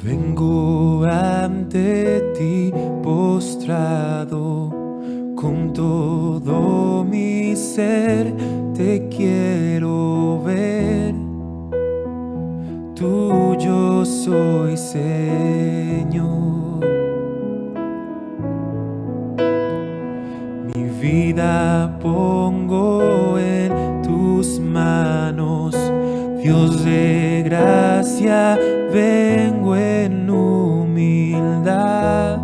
Vengo ante ti postrado, con todo mi ser te quiero ver. Tuyo soy, Señor. Mi vida pongo en tus manos, Dios de gracia, vengo en humildad,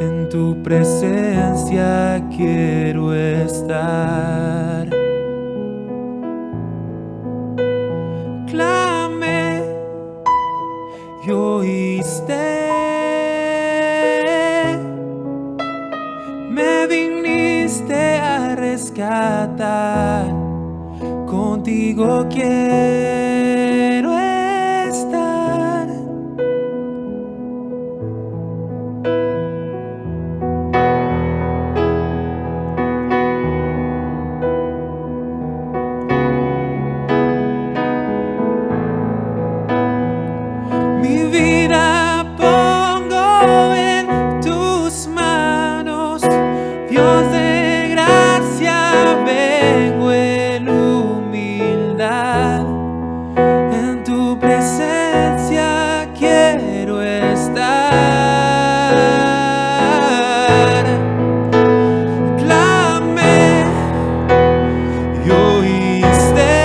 en tu presencia quiero estar. Clamé y oíste, me viniste a rescatar, contigo quiero estar. Mi vida pongo en tus manos, Dios de gracia, vengo en humildad, en tu presencia quiero estar. Clamé y oíste,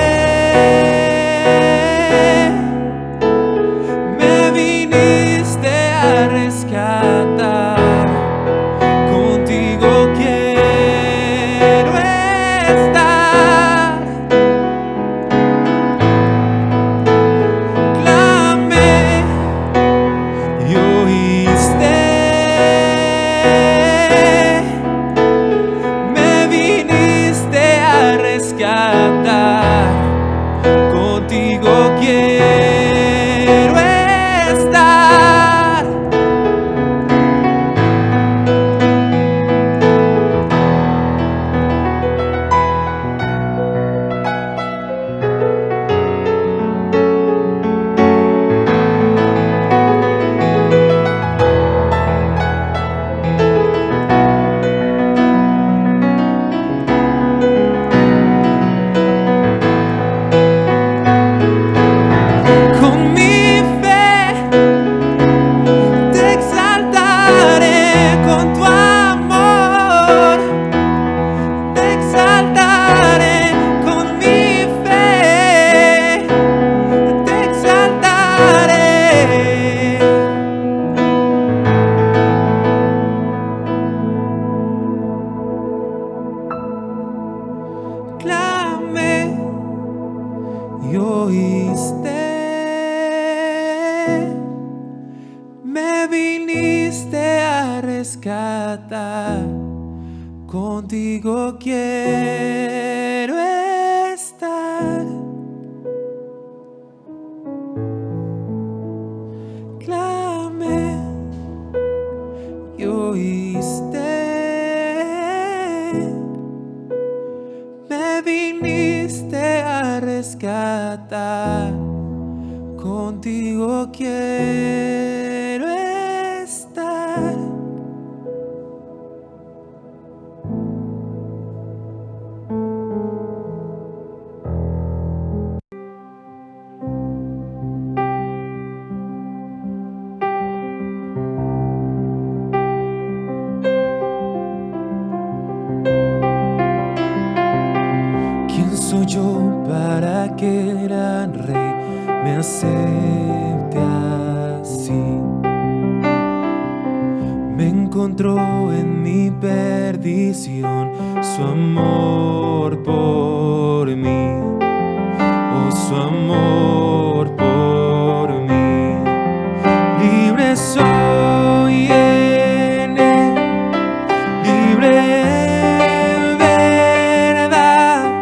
me viniste a rescatar, contigo quiero estar. Clamé y oíste, me viniste a rescatar, contigo quiero estar. Con mi fe te exaltaré, con tu amor te exaltaré, con mi fe te exaltaré. Clamé y oíste, me viniste a rescatar, contigo quiero estar. Clamé y oíste, me viniste a rescatar, contigo quiero estar. ¿Quién soy yo para que el gran rey me acepte así? Me encontró en mi perdición su amor por mí, oh, su amor por mí. Libre soy en él, libre en verdad,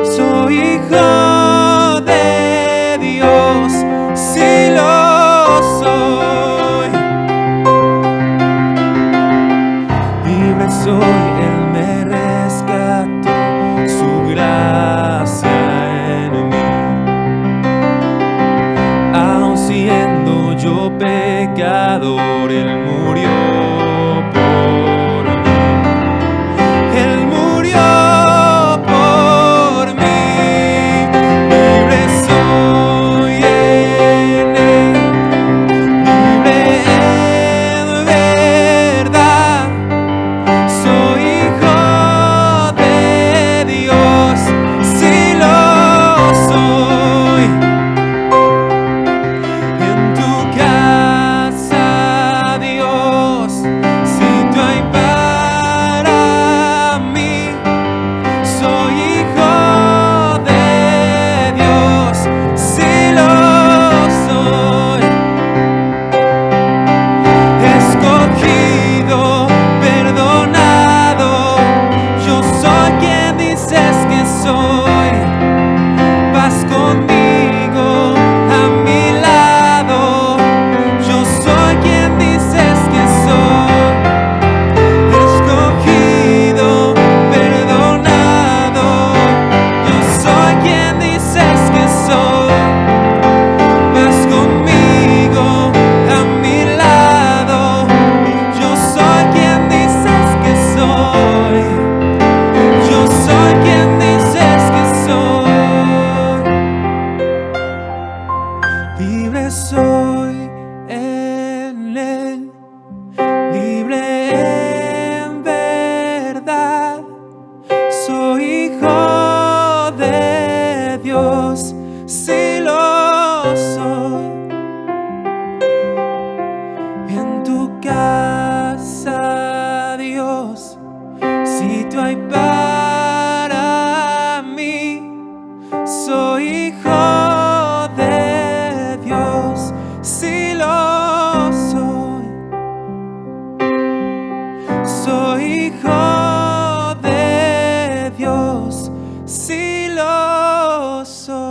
soy hijo de Dios, si lo soy. Libre soy, Él me rescató siendo pecador, Él murió por mí. Él murió por mí. Libre soy en Él, libre en verdad. Soy hijo de Dios, si lo soy. En tu casa, Dios, sitio hay para mí. Soy hijo de Dios, si lo soy. Escogido, perdonado, yo soy quien dices que soy. Vas conmigo a mi lado, yo soy quien dices que soy. Escogido, perdonado, yo soy quien dices que soy. Vas conmigo a mi lado, yo soy quien dices que soy. Yo soy quien dices que soy. Libre soy en Él, libre en verdad. Soy hijo de Dios, si lo soy. En tu casa, Dios, sitio hay para mí. Soy hijo de Dios, si lo soy. Soy hijo de Dios, si lo soy.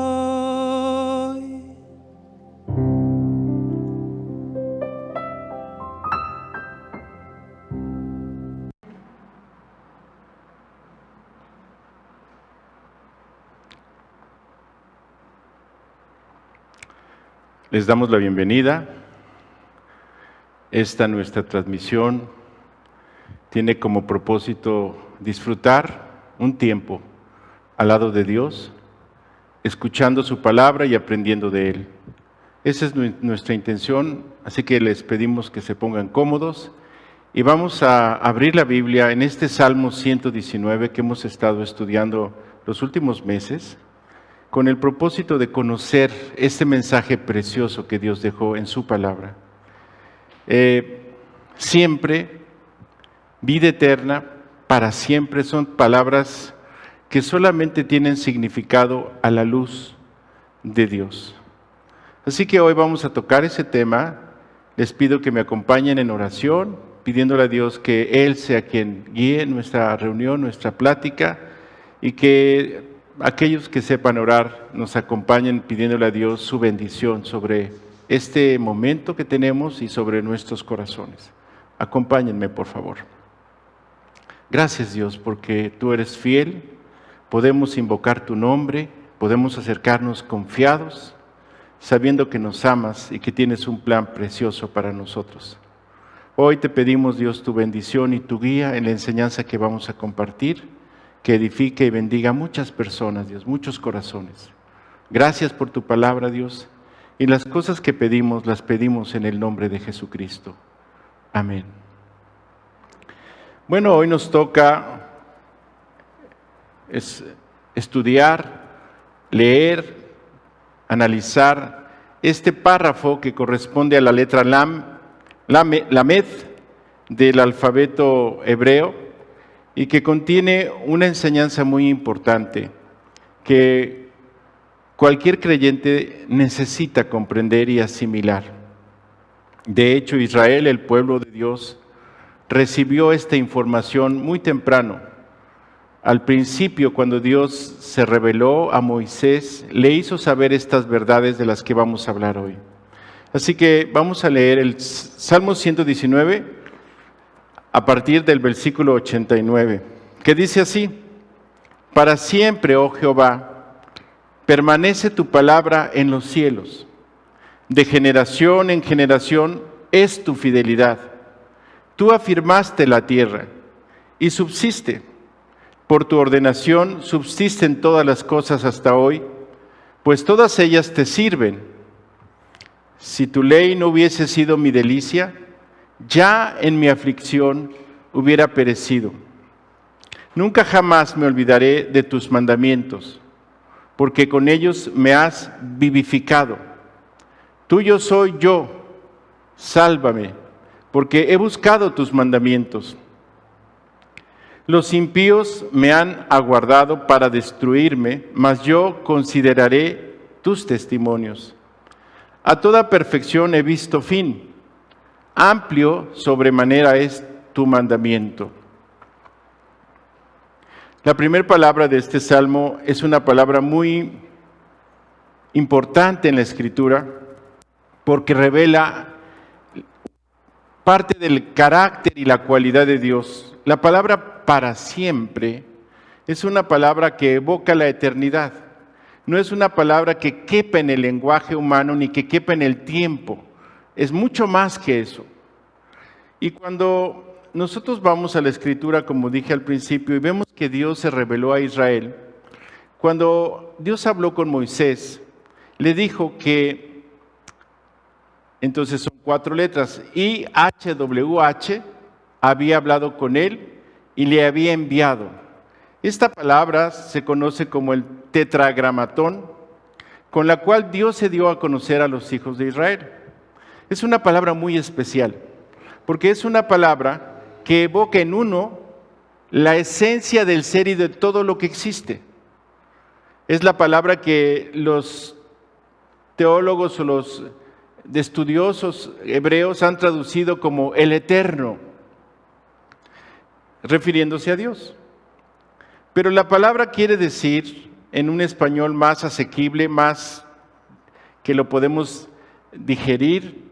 Les damos la bienvenida. Esta nuestra transmisión tiene como propósito disfrutar un tiempo al lado de Dios, escuchando su palabra y aprendiendo de Él. Esa es nuestra intención, así que les pedimos que se pongan cómodos y vamos a abrir la Biblia en este Salmo 119 que hemos estado estudiando los últimos meses, con el propósito de conocer este mensaje precioso que Dios dejó en su palabra. Siempre, vida eterna, para siempre, son palabras que solamente tienen significado a la luz de Dios. Así que hoy vamos a tocar ese tema. Les pido que me acompañen en oración, pidiéndole a Dios que Él sea quien guíe nuestra reunión, nuestra plática, y que aquellos que sepan orar nos acompañen pidiéndole a Dios su bendición sobre este momento que tenemos y sobre nuestros corazones. Acompáñenme, por favor. Gracias, Dios, porque tú eres fiel, podemos invocar tu nombre, podemos acercarnos confiados, sabiendo que nos amas y que tienes un plan precioso para nosotros. Hoy te pedimos, Dios, tu bendición y tu guía en la enseñanza que vamos a compartir, que edifique y bendiga a muchas personas, Dios, muchos corazones. Gracias por tu palabra, Dios, y las cosas que pedimos, las pedimos en el nombre de Jesucristo. Amén. Bueno, hoy nos toca estudiar, leer, analizar este párrafo que corresponde a la letra Lamed del alfabeto hebreo, y que contiene una enseñanza muy importante que cualquier creyente necesita comprender y asimilar. De hecho, Israel, el pueblo de Dios, recibió esta información muy temprano. Al principio, cuando Dios se reveló a Moisés, le hizo saber estas verdades de las que vamos a hablar hoy. Así que vamos a leer el Salmo 119, a partir del versículo 89, que dice así: Para siempre, oh Jehová, permanece tu palabra en los cielos. De generación en generación es tu fidelidad. Tú afirmaste la tierra y subsiste. Por tu ordenación subsisten todas las cosas hasta hoy, pues todas ellas te sirven. Si tu ley no hubiese sido mi delicia, ya en mi aflicción hubiera perecido. Nunca jamás me olvidaré de tus mandamientos, porque con ellos me has vivificado. Tuyo soy yo, sálvame, porque he buscado tus mandamientos. Los impíos me han aguardado para destruirme, mas yo consideraré tus testimonios. A toda perfección he visto fin. Amplio sobremanera es tu mandamiento. La primera palabra de este salmo es una palabra muy importante en la Escritura porque revela parte del carácter y la cualidad de Dios. La palabra para siempre es una palabra que evoca la eternidad. No es una palabra que quepa en el lenguaje humano ni que quepa en el tiempo. Es mucho más que eso. Y cuando nosotros vamos a la Escritura, como dije al principio, y vemos que Dios se reveló a Israel, cuando Dios habló con Moisés, le dijo que, entonces son 4 letras, IHWH había hablado con él y le había enviado. Esta palabra se conoce como el tetragramatón, con la cual Dios se dio a conocer a los hijos de Israel. Es una palabra muy especial, porque es una palabra que evoca en uno la esencia del ser y de todo lo que existe. Es la palabra que los teólogos o los estudiosos hebreos han traducido como el eterno, refiriéndose a Dios. Pero la palabra quiere decir, en un español más asequible, más que lo podemos digerir,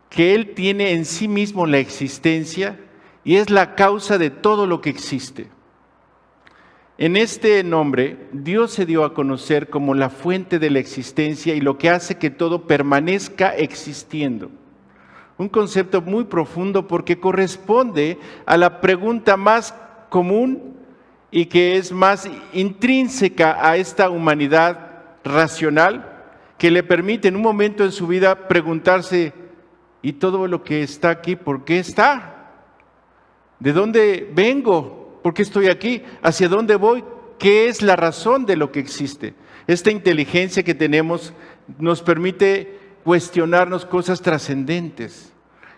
que Él tiene en sí mismo la existencia y es la causa de todo lo que existe. En este nombre, Dios se dio a conocer como la fuente de la existencia y lo que hace que todo permanezca existiendo. Un concepto muy profundo porque corresponde a la pregunta más común y que es más intrínseca a esta humanidad racional, que le permite en un momento en su vida preguntarse, ¿y todo lo que está aquí, por qué está? ¿De dónde vengo? ¿Por qué estoy aquí? ¿Hacia dónde voy? ¿Qué es la razón de lo que existe? Esta inteligencia que tenemos nos permite cuestionarnos cosas trascendentes.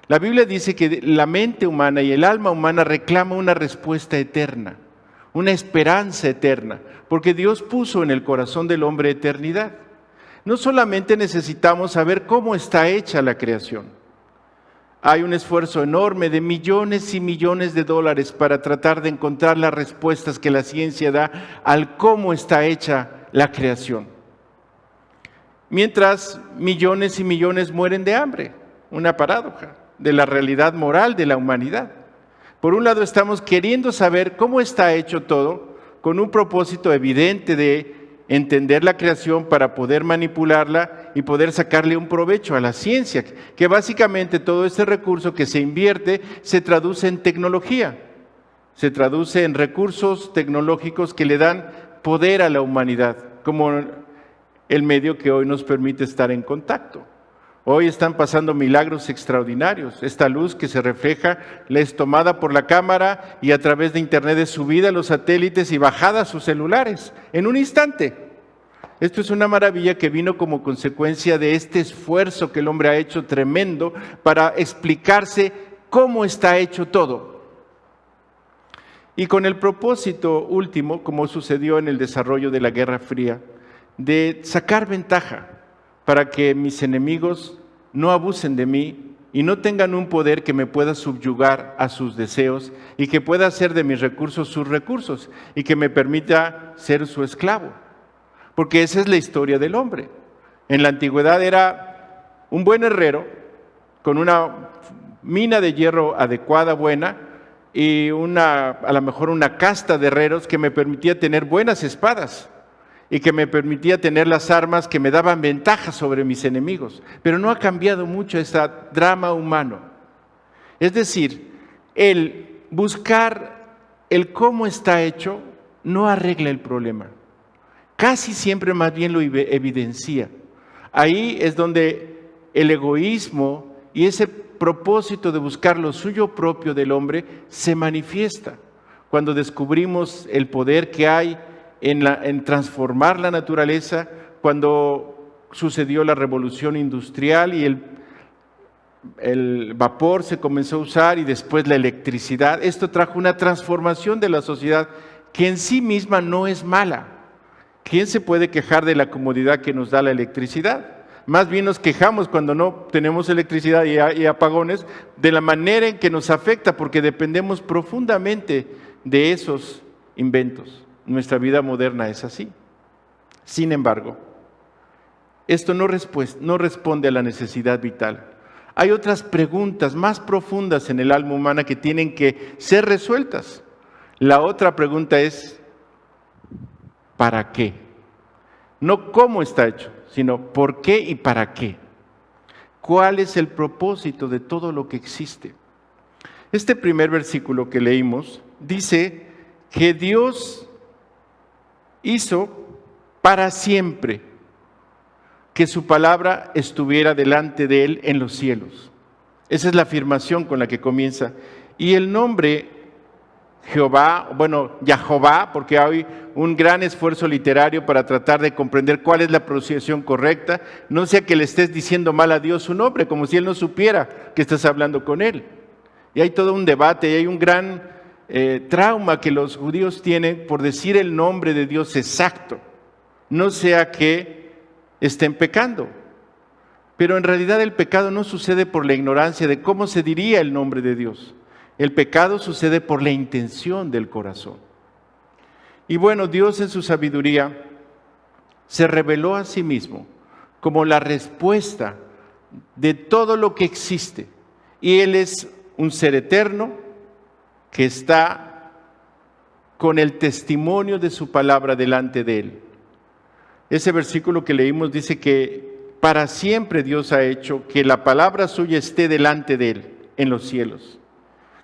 La Biblia dice que la mente humana y el alma humana reclama una respuesta eterna, una esperanza eterna, porque Dios puso en el corazón del hombre eternidad. No solamente necesitamos saber cómo está hecha la creación. Hay un esfuerzo enorme de millones y millones de dólares para tratar de encontrar las respuestas que la ciencia da al cómo está hecha la creación. Mientras millones y millones mueren de hambre, una paradoja de la realidad moral de la humanidad. Por un lado estamos queriendo saber cómo está hecho todo, con un propósito evidente de entender la creación para poder manipularla y poder sacarle un provecho a la ciencia, que básicamente todo este recurso que se invierte se traduce en tecnología, se traduce en recursos tecnológicos que le dan poder a la humanidad, como el medio que hoy nos permite estar en contacto. Hoy están pasando milagros extraordinarios. Esta luz que se refleja la es tomada por la cámara y a través de internet es subida a los satélites y bajada a sus celulares en un instante. Esto es una maravilla que vino como consecuencia de este esfuerzo que el hombre ha hecho tremendo para explicarse cómo está hecho todo. Y con el propósito último, como sucedió en el desarrollo de la Guerra Fría, de sacar ventaja para que mis enemigos no abusen de mí y no tengan un poder que me pueda subyugar a sus deseos y que pueda hacer de mis recursos sus recursos y que me permita ser su esclavo. Porque esa es la historia del hombre. En la antigüedad era un buen herrero con una mina de hierro adecuada, buena, y a lo mejor una casta de herreros que me permitía tener buenas espadas. y que me permitía tener las armas que me daban ventaja sobre mis enemigos. Pero no ha cambiado mucho ese drama humano. Es decir, el buscar el cómo está hecho no arregla el problema. Casi siempre más bien lo evidencia. Ahí es donde el egoísmo y ese propósito de buscar lo suyo propio del hombre se manifiesta. Cuando descubrimos el poder que hay en transformar la naturaleza, cuando sucedió la revolución industrial y el vapor se comenzó a usar y después la electricidad, esto trajo una transformación de la sociedad que en sí misma no es mala. ¿Quién se puede quejar de la comodidad que nos da la electricidad? Más bien nos quejamos cuando no tenemos electricidad y apagones de la manera en que nos afecta, porque dependemos profundamente de esos inventos. Nuestra vida moderna es así. Sin embargo, esto no responde a la necesidad vital. Hay otras preguntas más profundas en el alma humana que tienen que ser resueltas. La otra pregunta es, ¿para qué? No cómo está hecho, sino por qué y para qué. ¿Cuál es el propósito de todo lo que existe? Este primer versículo que leímos dice que Dios hizo para siempre que su palabra estuviera delante de él en los cielos. Esa es la afirmación con la que comienza. Y el nombre Jehová, Yahová, porque hay un gran esfuerzo literario para tratar de comprender cuál es la pronunciación correcta, no sea que le estés diciendo mal a Dios su nombre, como si él no supiera que estás hablando con él. Y hay todo un debate y hay un gran trauma que los judíos tienen por decir el nombre de Dios exacto, no sea que estén pecando. Pero en realidad el pecado no sucede por la ignorancia de cómo se diría el nombre de Dios. El pecado sucede por la intención del corazón. Y bueno, Dios en su sabiduría se reveló a sí mismo como la respuesta de todo lo que existe. Y Él es un ser eterno que está con el testimonio de su palabra delante de Él. Ese versículo que leímos dice que para siempre Dios ha hecho que la palabra suya esté delante de Él en los cielos.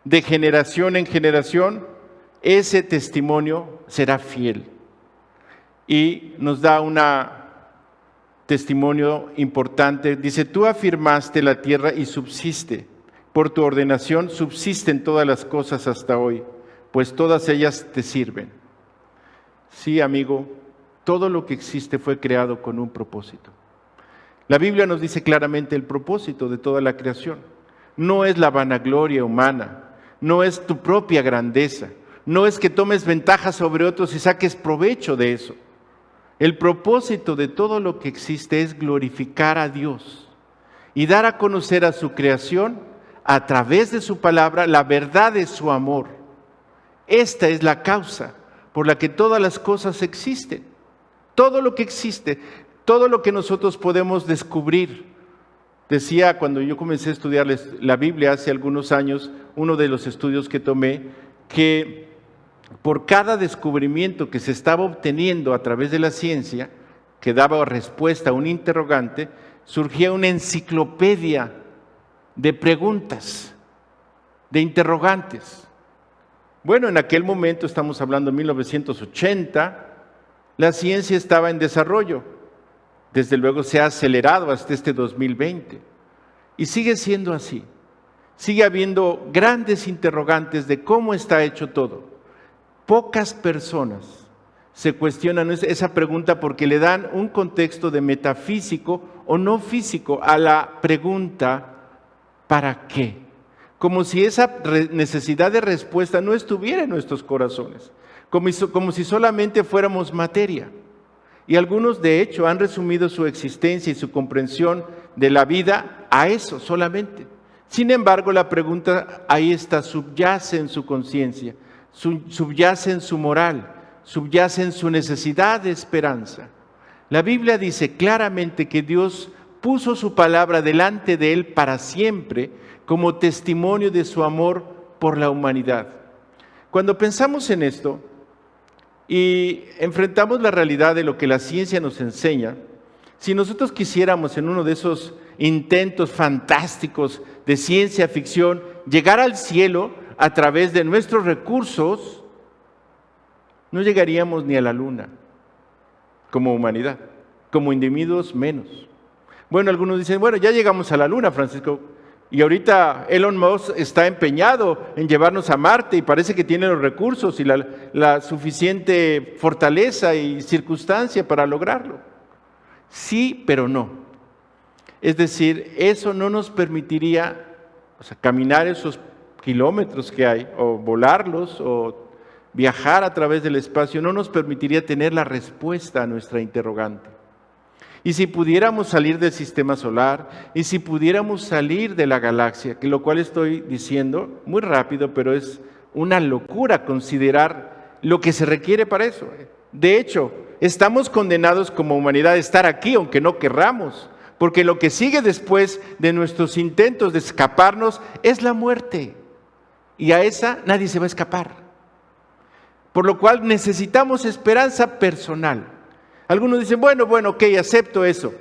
De generación en generación, ese testimonio será fiel. Y nos da un testimonio importante. Dice, tú afirmaste la tierra y subsiste. Por tu ordenación subsisten todas las cosas hasta hoy, pues todas ellas te sirven. Sí, amigo, todo lo que existe fue creado con un propósito. La Biblia nos dice claramente el propósito de toda la creación. No es la vanagloria humana, no es tu propia grandeza, no es que tomes ventaja sobre otros y saques provecho de eso. El propósito de todo lo que existe es glorificar a Dios y dar a conocer a su creación a través de su palabra la verdad de su amor. Esta es la causa por la que todas las cosas existen. Todo lo que existe, todo lo que nosotros podemos descubrir. Decía cuando yo comencé a estudiar la Biblia hace algunos años, uno de los estudios que tomé, que por cada descubrimiento que se estaba obteniendo a través de la ciencia, que daba respuesta a un interrogante, surgía una enciclopedia de preguntas, de interrogantes. Bueno, en aquel momento, estamos hablando de 1980, la ciencia estaba en desarrollo. Desde luego se ha acelerado hasta este 2020. Y sigue siendo así. Sigue habiendo grandes interrogantes de cómo está hecho todo. Pocas personas se cuestionan esa pregunta porque le dan un contexto de metafísico o no físico a la pregunta ¿para qué? Como si esa necesidad de respuesta no estuviera en nuestros corazones, como si solamente fuéramos materia. Y algunos de hecho han resumido su existencia y su comprensión de la vida a eso solamente. Sin embargo, la pregunta ahí está, subyace en su conciencia, subyace en su moral, subyace en su necesidad de esperanza. La Biblia dice claramente que Dios puso su palabra delante de él para siempre como testimonio de su amor por la humanidad. Cuando pensamos en esto, y enfrentamos la realidad de lo que la ciencia nos enseña, si nosotros quisiéramos en uno de esos intentos fantásticos de ciencia ficción llegar al cielo a través de nuestros recursos, no llegaríamos ni a la luna como humanidad, como individuos menos. Bueno, algunos dicen, bueno, ya llegamos a la luna, Francisco, y ahorita Elon Musk está empeñado en llevarnos a Marte y parece que tiene los recursos y la suficiente fortaleza y circunstancia para lograrlo. Sí, pero no. Es decir, eso no nos permitiría, caminar esos kilómetros que hay, o volarlos, o viajar a través del espacio, no nos permitiría tener la respuesta a nuestra interrogante. Y si pudiéramos salir del sistema solar, y si pudiéramos salir de la galaxia, que lo cual estoy diciendo muy rápido, pero es una locura considerar lo que se requiere para eso. De hecho, estamos condenados como humanidad a estar aquí, aunque no querramos, porque lo que sigue después de nuestros intentos de escaparnos es la muerte. Y a esa nadie se va a escapar. Por lo cual necesitamos esperanza personal. Algunos dicen, bueno, ok, acepto eso,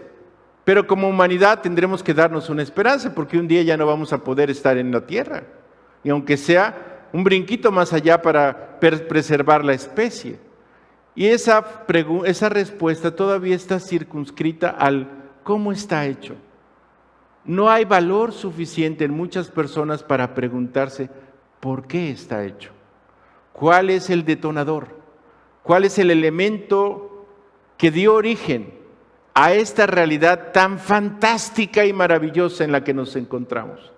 pero como humanidad tendremos que darnos una esperanza, porque un día ya no vamos a poder estar en la tierra, y aunque sea un brinquito más allá para preservar la especie. Y esa respuesta todavía está circunscrita al cómo está hecho. No hay valor suficiente en muchas personas para preguntarse por qué está hecho. ¿Cuál es el detonador? ¿Cuál es el elemento que dio origen a esta realidad tan fantástica y maravillosa en la que nos encontramos,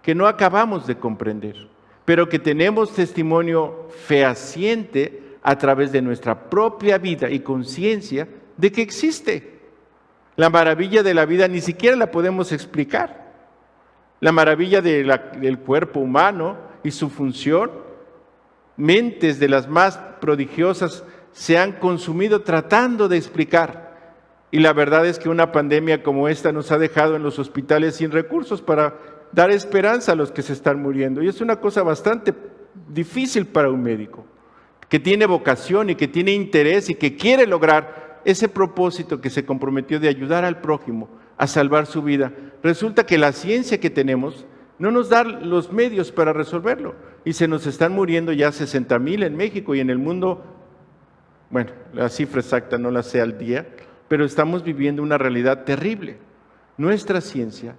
que no acabamos de comprender, pero que tenemos testimonio fehaciente a través de nuestra propia vida y conciencia de que existe? La maravilla de la vida ni siquiera la podemos explicar. La maravilla del cuerpo humano y su función, mentes de las más prodigiosas se han consumido tratando de explicar. Y la verdad es que una pandemia como esta nos ha dejado en los hospitales sin recursos para dar esperanza a los que se están muriendo. Y es una cosa bastante difícil para un médico, que tiene vocación y que tiene interés y que quiere lograr ese propósito, que se comprometió de ayudar al prójimo a salvar su vida. Resulta que la ciencia que tenemos no nos da los medios para resolverlo. Y se nos están muriendo ya 60,000 en México y en el mundo. Bueno, la cifra exacta no la sé al día, pero estamos viviendo una realidad terrible. Nuestra ciencia,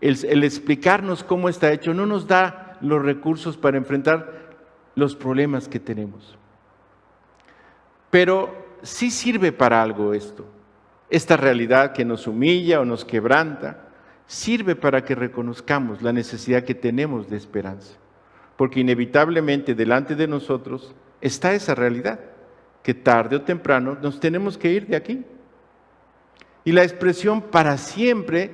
el explicarnos cómo está hecho, no nos da los recursos para enfrentar los problemas que tenemos. Pero sí sirve para algo esto. Esta realidad que nos humilla o nos quebranta, sirve para que reconozcamos la necesidad que tenemos de esperanza. Porque inevitablemente delante de nosotros está esa realidad, que tarde o temprano nos tenemos que ir de aquí. Y la expresión para siempre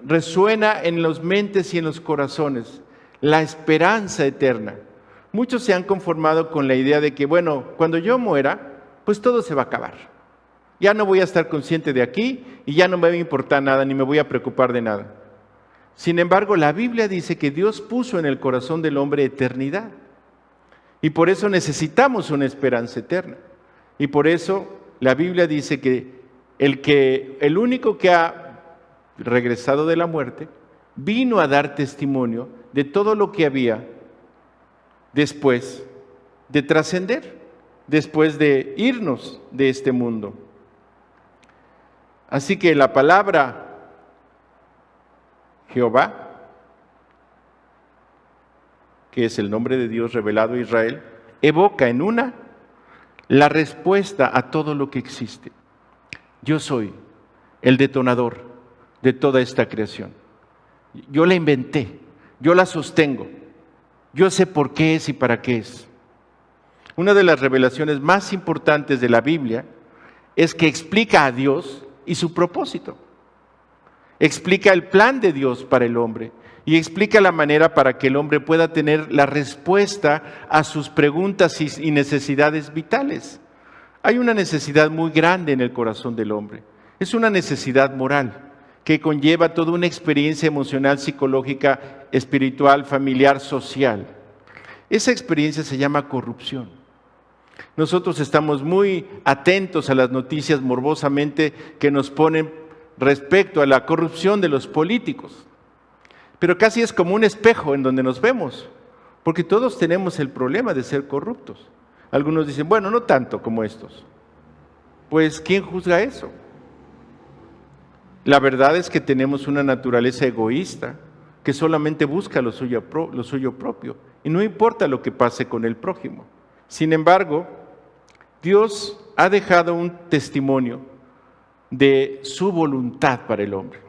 resuena en las mentes y en los corazones. La esperanza eterna. Muchos se han conformado con la idea de que, bueno, cuando yo muera, pues todo se va a acabar. Ya no voy a estar consciente de aquí y ya no me va a importar nada, ni me voy a preocupar de nada. Sin embargo, la Biblia dice que Dios puso en el corazón del hombre eternidad. Y por eso necesitamos una esperanza eterna. Y por eso la Biblia dice que el único que ha regresado de la muerte vino a dar testimonio de todo lo que había después de trascender, después de irnos de este mundo. Así que la palabra Jehová, que es el nombre de Dios revelado a Israel, evoca en una la respuesta a todo lo que existe. Yo soy el detonador de toda esta creación. Yo la inventé, yo la sostengo, yo sé por qué es y para qué es. Una de las revelaciones más importantes de la Biblia es que explica a Dios y su propósito. Explica el plan de Dios para el hombre y explica la manera para que el hombre pueda tener la respuesta a sus preguntas y necesidades vitales. Hay una necesidad muy grande en el corazón del hombre. Es una necesidad moral que conlleva toda una experiencia emocional, psicológica, espiritual, familiar, social. Esa experiencia se llama corrupción. Nosotros estamos muy atentos a las noticias morbosamente que nos ponen respecto a la corrupción de los políticos. Pero casi es como un espejo en donde nos vemos, porque todos tenemos el problema de ser corruptos. Algunos dicen, bueno, no tanto como estos. Pues, ¿quién juzga eso? La verdad es que tenemos una naturaleza egoísta que solamente busca lo suyo propio y no importa lo que pase con el prójimo. Sin embargo, Dios ha dejado un testimonio de su voluntad para el hombre,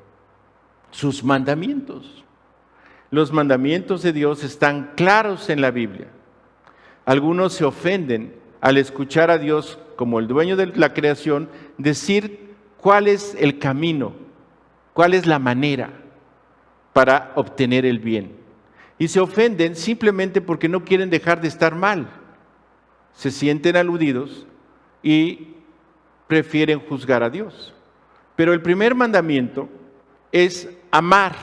sus mandamientos. Los mandamientos de Dios están claros en la Biblia. Algunos se ofenden al escuchar a Dios como el dueño de la creación decir cuál es el camino, cuál es la manera para obtener el bien. Y se ofenden simplemente porque no quieren dejar de estar mal. Se sienten aludidos y prefieren juzgar a Dios. Pero el primer mandamiento es amar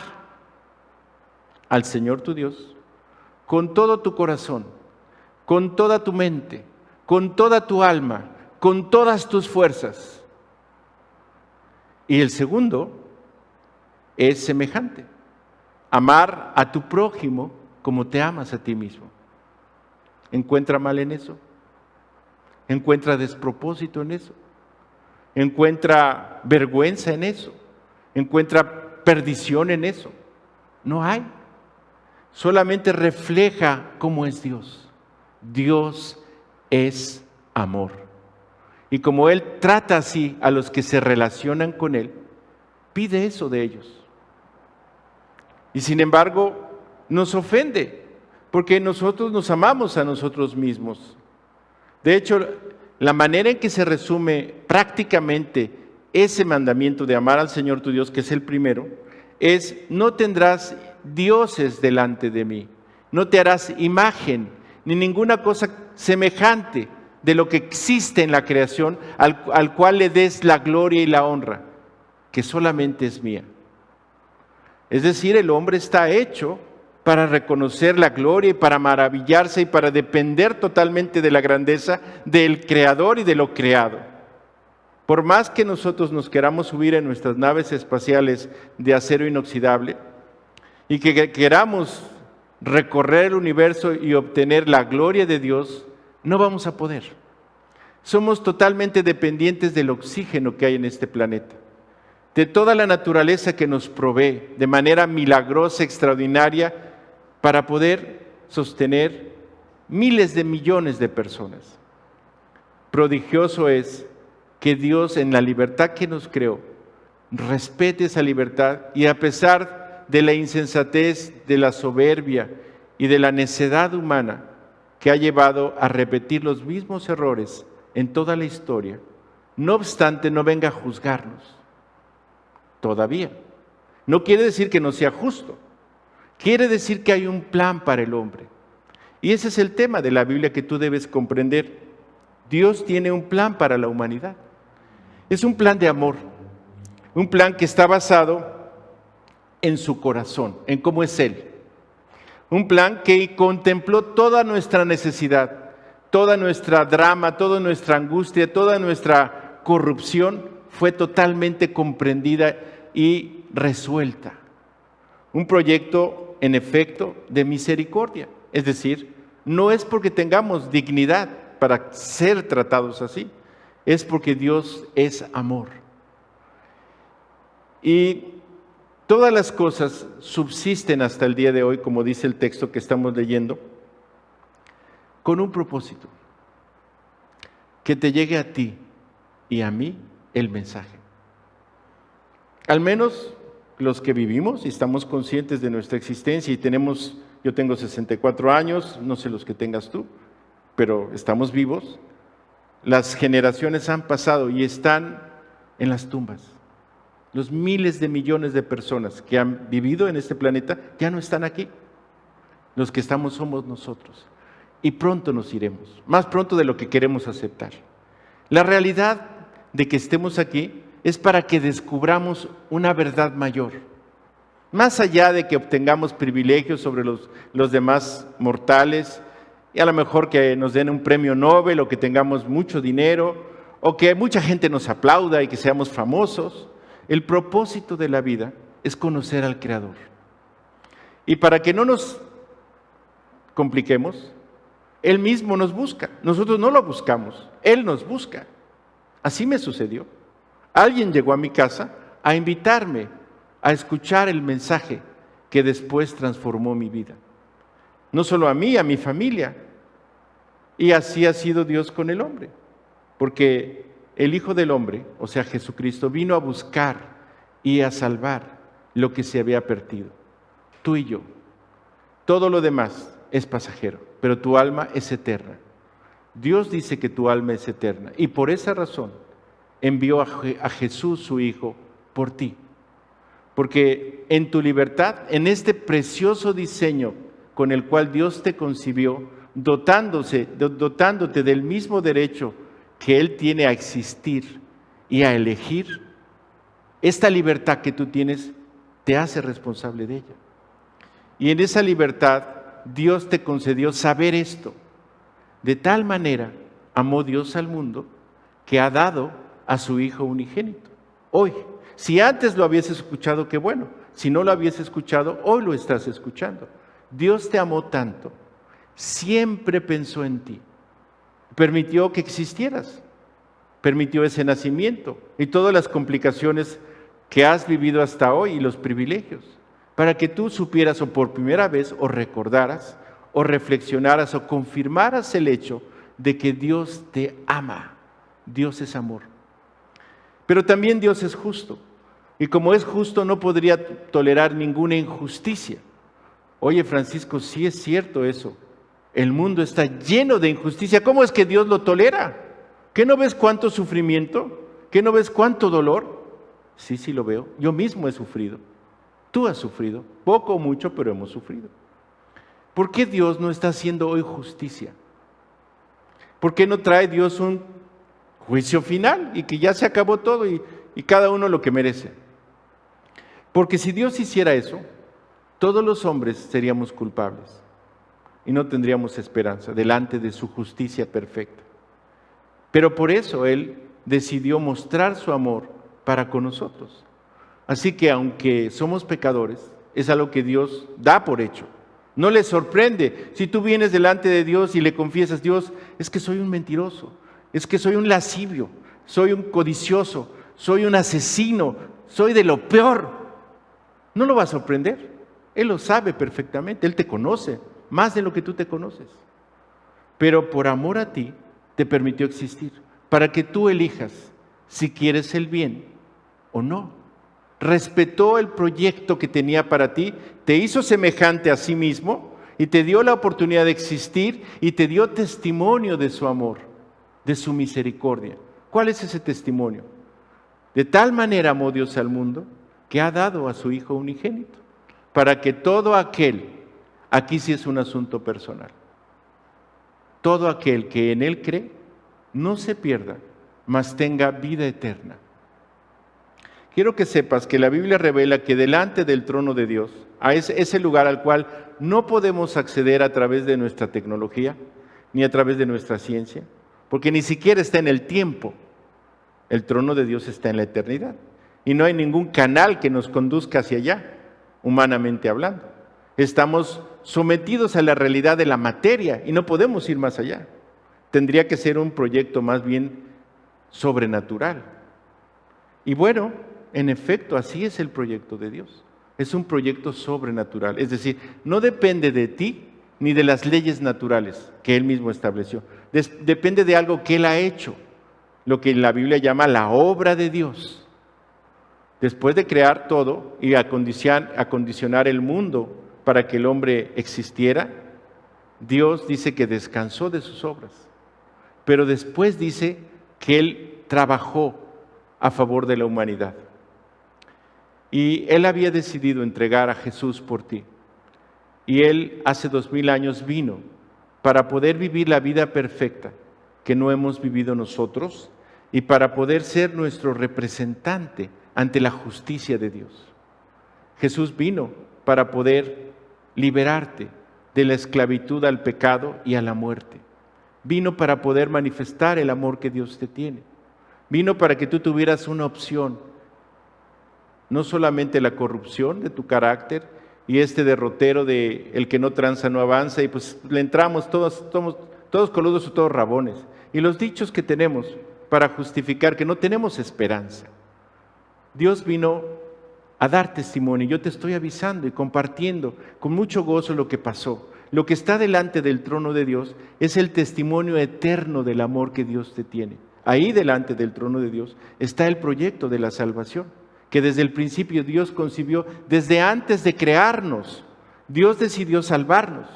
al Señor tu Dios con todo tu corazón, con toda tu mente, con toda tu alma, con todas tus fuerzas. Y el segundo es semejante: amar a tu prójimo como te amas a ti mismo. ¿Encuentra mal en eso? ¿Encuentra despropósito en eso? ¿Encuentra vergüenza en eso? ¿Encuentra perdición en eso? No hay. Solamente refleja cómo es Dios. Dios es amor. Y como Él trata así a los que se relacionan con Él, pide eso de ellos. Y sin embargo, nos ofende, porque nosotros nos amamos a nosotros mismos. De hecho, la manera en que se resume prácticamente ese mandamiento de amar al Señor tu Dios, que es el primero, es: no tendrás dioses delante de mí, no te harás imagen, ni ninguna cosa semejante de lo que existe en la creación, al cual le des la gloria y la honra, que solamente es mía. Es decir, el hombre está hecho para reconocer la gloria y para maravillarse y para depender totalmente de la grandeza del Creador y de lo creado. Por más que nosotros nos queramos subir en nuestras naves espaciales de acero inoxidable y que queramos recorrer el universo y obtener la gloria de Dios, no vamos a poder. Somos totalmente dependientes del oxígeno que hay en este planeta, de toda la naturaleza que nos provee de manera milagrosa, extraordinaria, para poder sostener miles de millones de personas. Prodigioso es que Dios, en la libertad que nos creó, respete esa libertad y, a pesar de la insensatez, de la soberbia y de la necedad humana que ha llevado a repetir los mismos errores en toda la historia, no obstante no venga a juzgarnos todavía. No quiere decir que no sea justo, quiere decir que hay un plan para el hombre. Y ese es el tema de la Biblia que tú debes comprender. Dios tiene un plan para la humanidad. Es un plan de amor, un plan que está basado en su corazón, en cómo es Él. Un plan que contempló toda nuestra necesidad, toda nuestra drama, toda nuestra angustia, toda nuestra corrupción fue totalmente comprendida y resuelta. Un proyecto, en efecto, de misericordia. Es decir, no es porque tengamos dignidad para ser tratados así, es porque Dios es amor. Y todas las cosas subsisten hasta el día de hoy, como dice el texto que estamos leyendo, con un propósito: que te llegue a ti y a mí el mensaje. Al menos los que vivimos y estamos conscientes de nuestra existencia y yo tengo 64 años, no sé los que tengas tú, pero estamos vivos. Las generaciones han pasado y están en las tumbas. Los miles de millones de personas que han vivido en este planeta ya no están aquí. Los que estamos somos nosotros. Y pronto nos iremos, más pronto de lo que queremos aceptar. La realidad de que estemos aquí es para que descubramos una verdad mayor. Más allá de que obtengamos privilegios sobre los demás mortales, y a lo mejor que nos den un premio Nobel o que tengamos mucho dinero o que mucha gente nos aplauda y que seamos famosos. El propósito de la vida es conocer al Creador. Y para que no nos compliquemos, Él mismo nos busca. Nosotros no lo buscamos, Él nos busca. Así me sucedió. Alguien llegó a mi casa a invitarme a escuchar el mensaje que después transformó mi vida. No solo a mí, a mi familia. Y así ha sido Dios con el hombre. Porque el Hijo del Hombre, o sea Jesucristo, vino a buscar y a salvar lo que se había perdido. Tú y yo. Todo lo demás es pasajero, pero tu alma es eterna. Dios dice que tu alma es eterna y por esa razón envió a Jesús, su Hijo, por ti. Porque en tu libertad, en este precioso diseño con el cual Dios te concibió, dotándote del mismo derecho que Él tiene a existir y a elegir, esta libertad que tú tienes te hace responsable de ella. Y en esa libertad Dios te concedió saber esto. De tal manera amó Dios al mundo que ha dado a su Hijo unigénito. Hoy, si antes lo habías escuchado, qué bueno. Si no lo habías escuchado, hoy lo estás escuchando. Dios te amó tanto, siempre pensó en ti, permitió que existieras, permitió ese nacimiento y todas las complicaciones que has vivido hasta hoy y los privilegios, para que tú supieras o por primera vez o recordaras o reflexionaras o confirmaras el hecho de que Dios te ama. Dios es amor. Pero también Dios es justo. Y como es justo, no podría tolerar ninguna injusticia. Oye, Francisco, sí es cierto eso. El mundo está lleno de injusticia. ¿Cómo es que Dios lo tolera? ¿Qué no ves cuánto sufrimiento? ¿Qué no ves cuánto dolor? Sí, sí lo veo. Yo mismo he sufrido. Tú has sufrido. Poco o mucho, pero hemos sufrido. ¿Por qué Dios no está haciendo hoy justicia? ¿Por qué no trae Dios un juicio final y que ya se acabó todo y cada uno lo que merece? Porque si Dios hiciera eso, todos los hombres seríamos culpables y no tendríamos esperanza delante de su justicia perfecta. Pero por eso Él decidió mostrar su amor para con nosotros. Así que aunque somos pecadores, es algo que Dios da por hecho. No le sorprende si tú vienes delante de Dios y le confiesas: Dios, es que soy un mentiroso, es que soy un lascivio, soy un codicioso, soy un asesino, soy de lo peor. No lo va a sorprender. Él lo sabe perfectamente, Él te conoce más de lo que tú te conoces. Pero por amor a ti, te permitió existir, para que tú elijas si quieres el bien o no. Respetó el proyecto que tenía para ti, te hizo semejante a sí mismo y te dio la oportunidad de existir y te dio testimonio de su amor, de su misericordia. ¿Cuál es ese testimonio? De tal manera amó Dios al mundo que ha dado a su Hijo unigénito, para que todo aquel, aquí sí es un asunto personal, todo aquel que en Él cree, no se pierda, mas tenga vida eterna. Quiero que sepas que la Biblia revela que delante del trono de Dios, a ese lugar al cual no podemos acceder a través de nuestra tecnología, ni a través de nuestra ciencia, porque ni siquiera está en el tiempo. El trono de Dios está en la eternidad. Y no hay ningún canal que nos conduzca hacia allá, humanamente hablando. Estamos sometidos a la realidad de la materia y no podemos ir más allá. Tendría que ser un proyecto más bien sobrenatural. Y bueno, en efecto, así es el proyecto de Dios. Es un proyecto sobrenatural. Es decir, no depende de ti ni de las leyes naturales que Él mismo estableció. Depende de algo que Él ha hecho, lo que la Biblia llama la obra de Dios. Después de crear todo y acondicionar el mundo para que el hombre existiera, Dios dice que descansó de sus obras. Pero después dice que Él trabajó a favor de la humanidad. Y Él había decidido entregar a Jesús por ti. Y Él hace 2000 años vino para poder vivir la vida perfecta que no hemos vivido nosotros y para poder ser nuestro representante ante la justicia de Dios. Jesús vino para poder liberarte, de la esclavitud al pecado y a la muerte. Vino para poder manifestar el amor que Dios te tiene. Vino para que tú tuvieras una opción, no solamente la corrupción de tu carácter y este derrotero de el que no tranza no avanza, y pues le entramos todos coludos o todos rabones. Y los dichos que tenemos para justificar que no tenemos esperanza. Dios vino a dar testimonio. Yo te estoy avisando y compartiendo con mucho gozo lo que pasó. Lo que está delante del trono de Dios es el testimonio eterno del amor que Dios te tiene. Ahí delante del trono de Dios está el proyecto de la salvación, que desde el principio Dios concibió, desde antes de crearnos. Dios decidió salvarnos,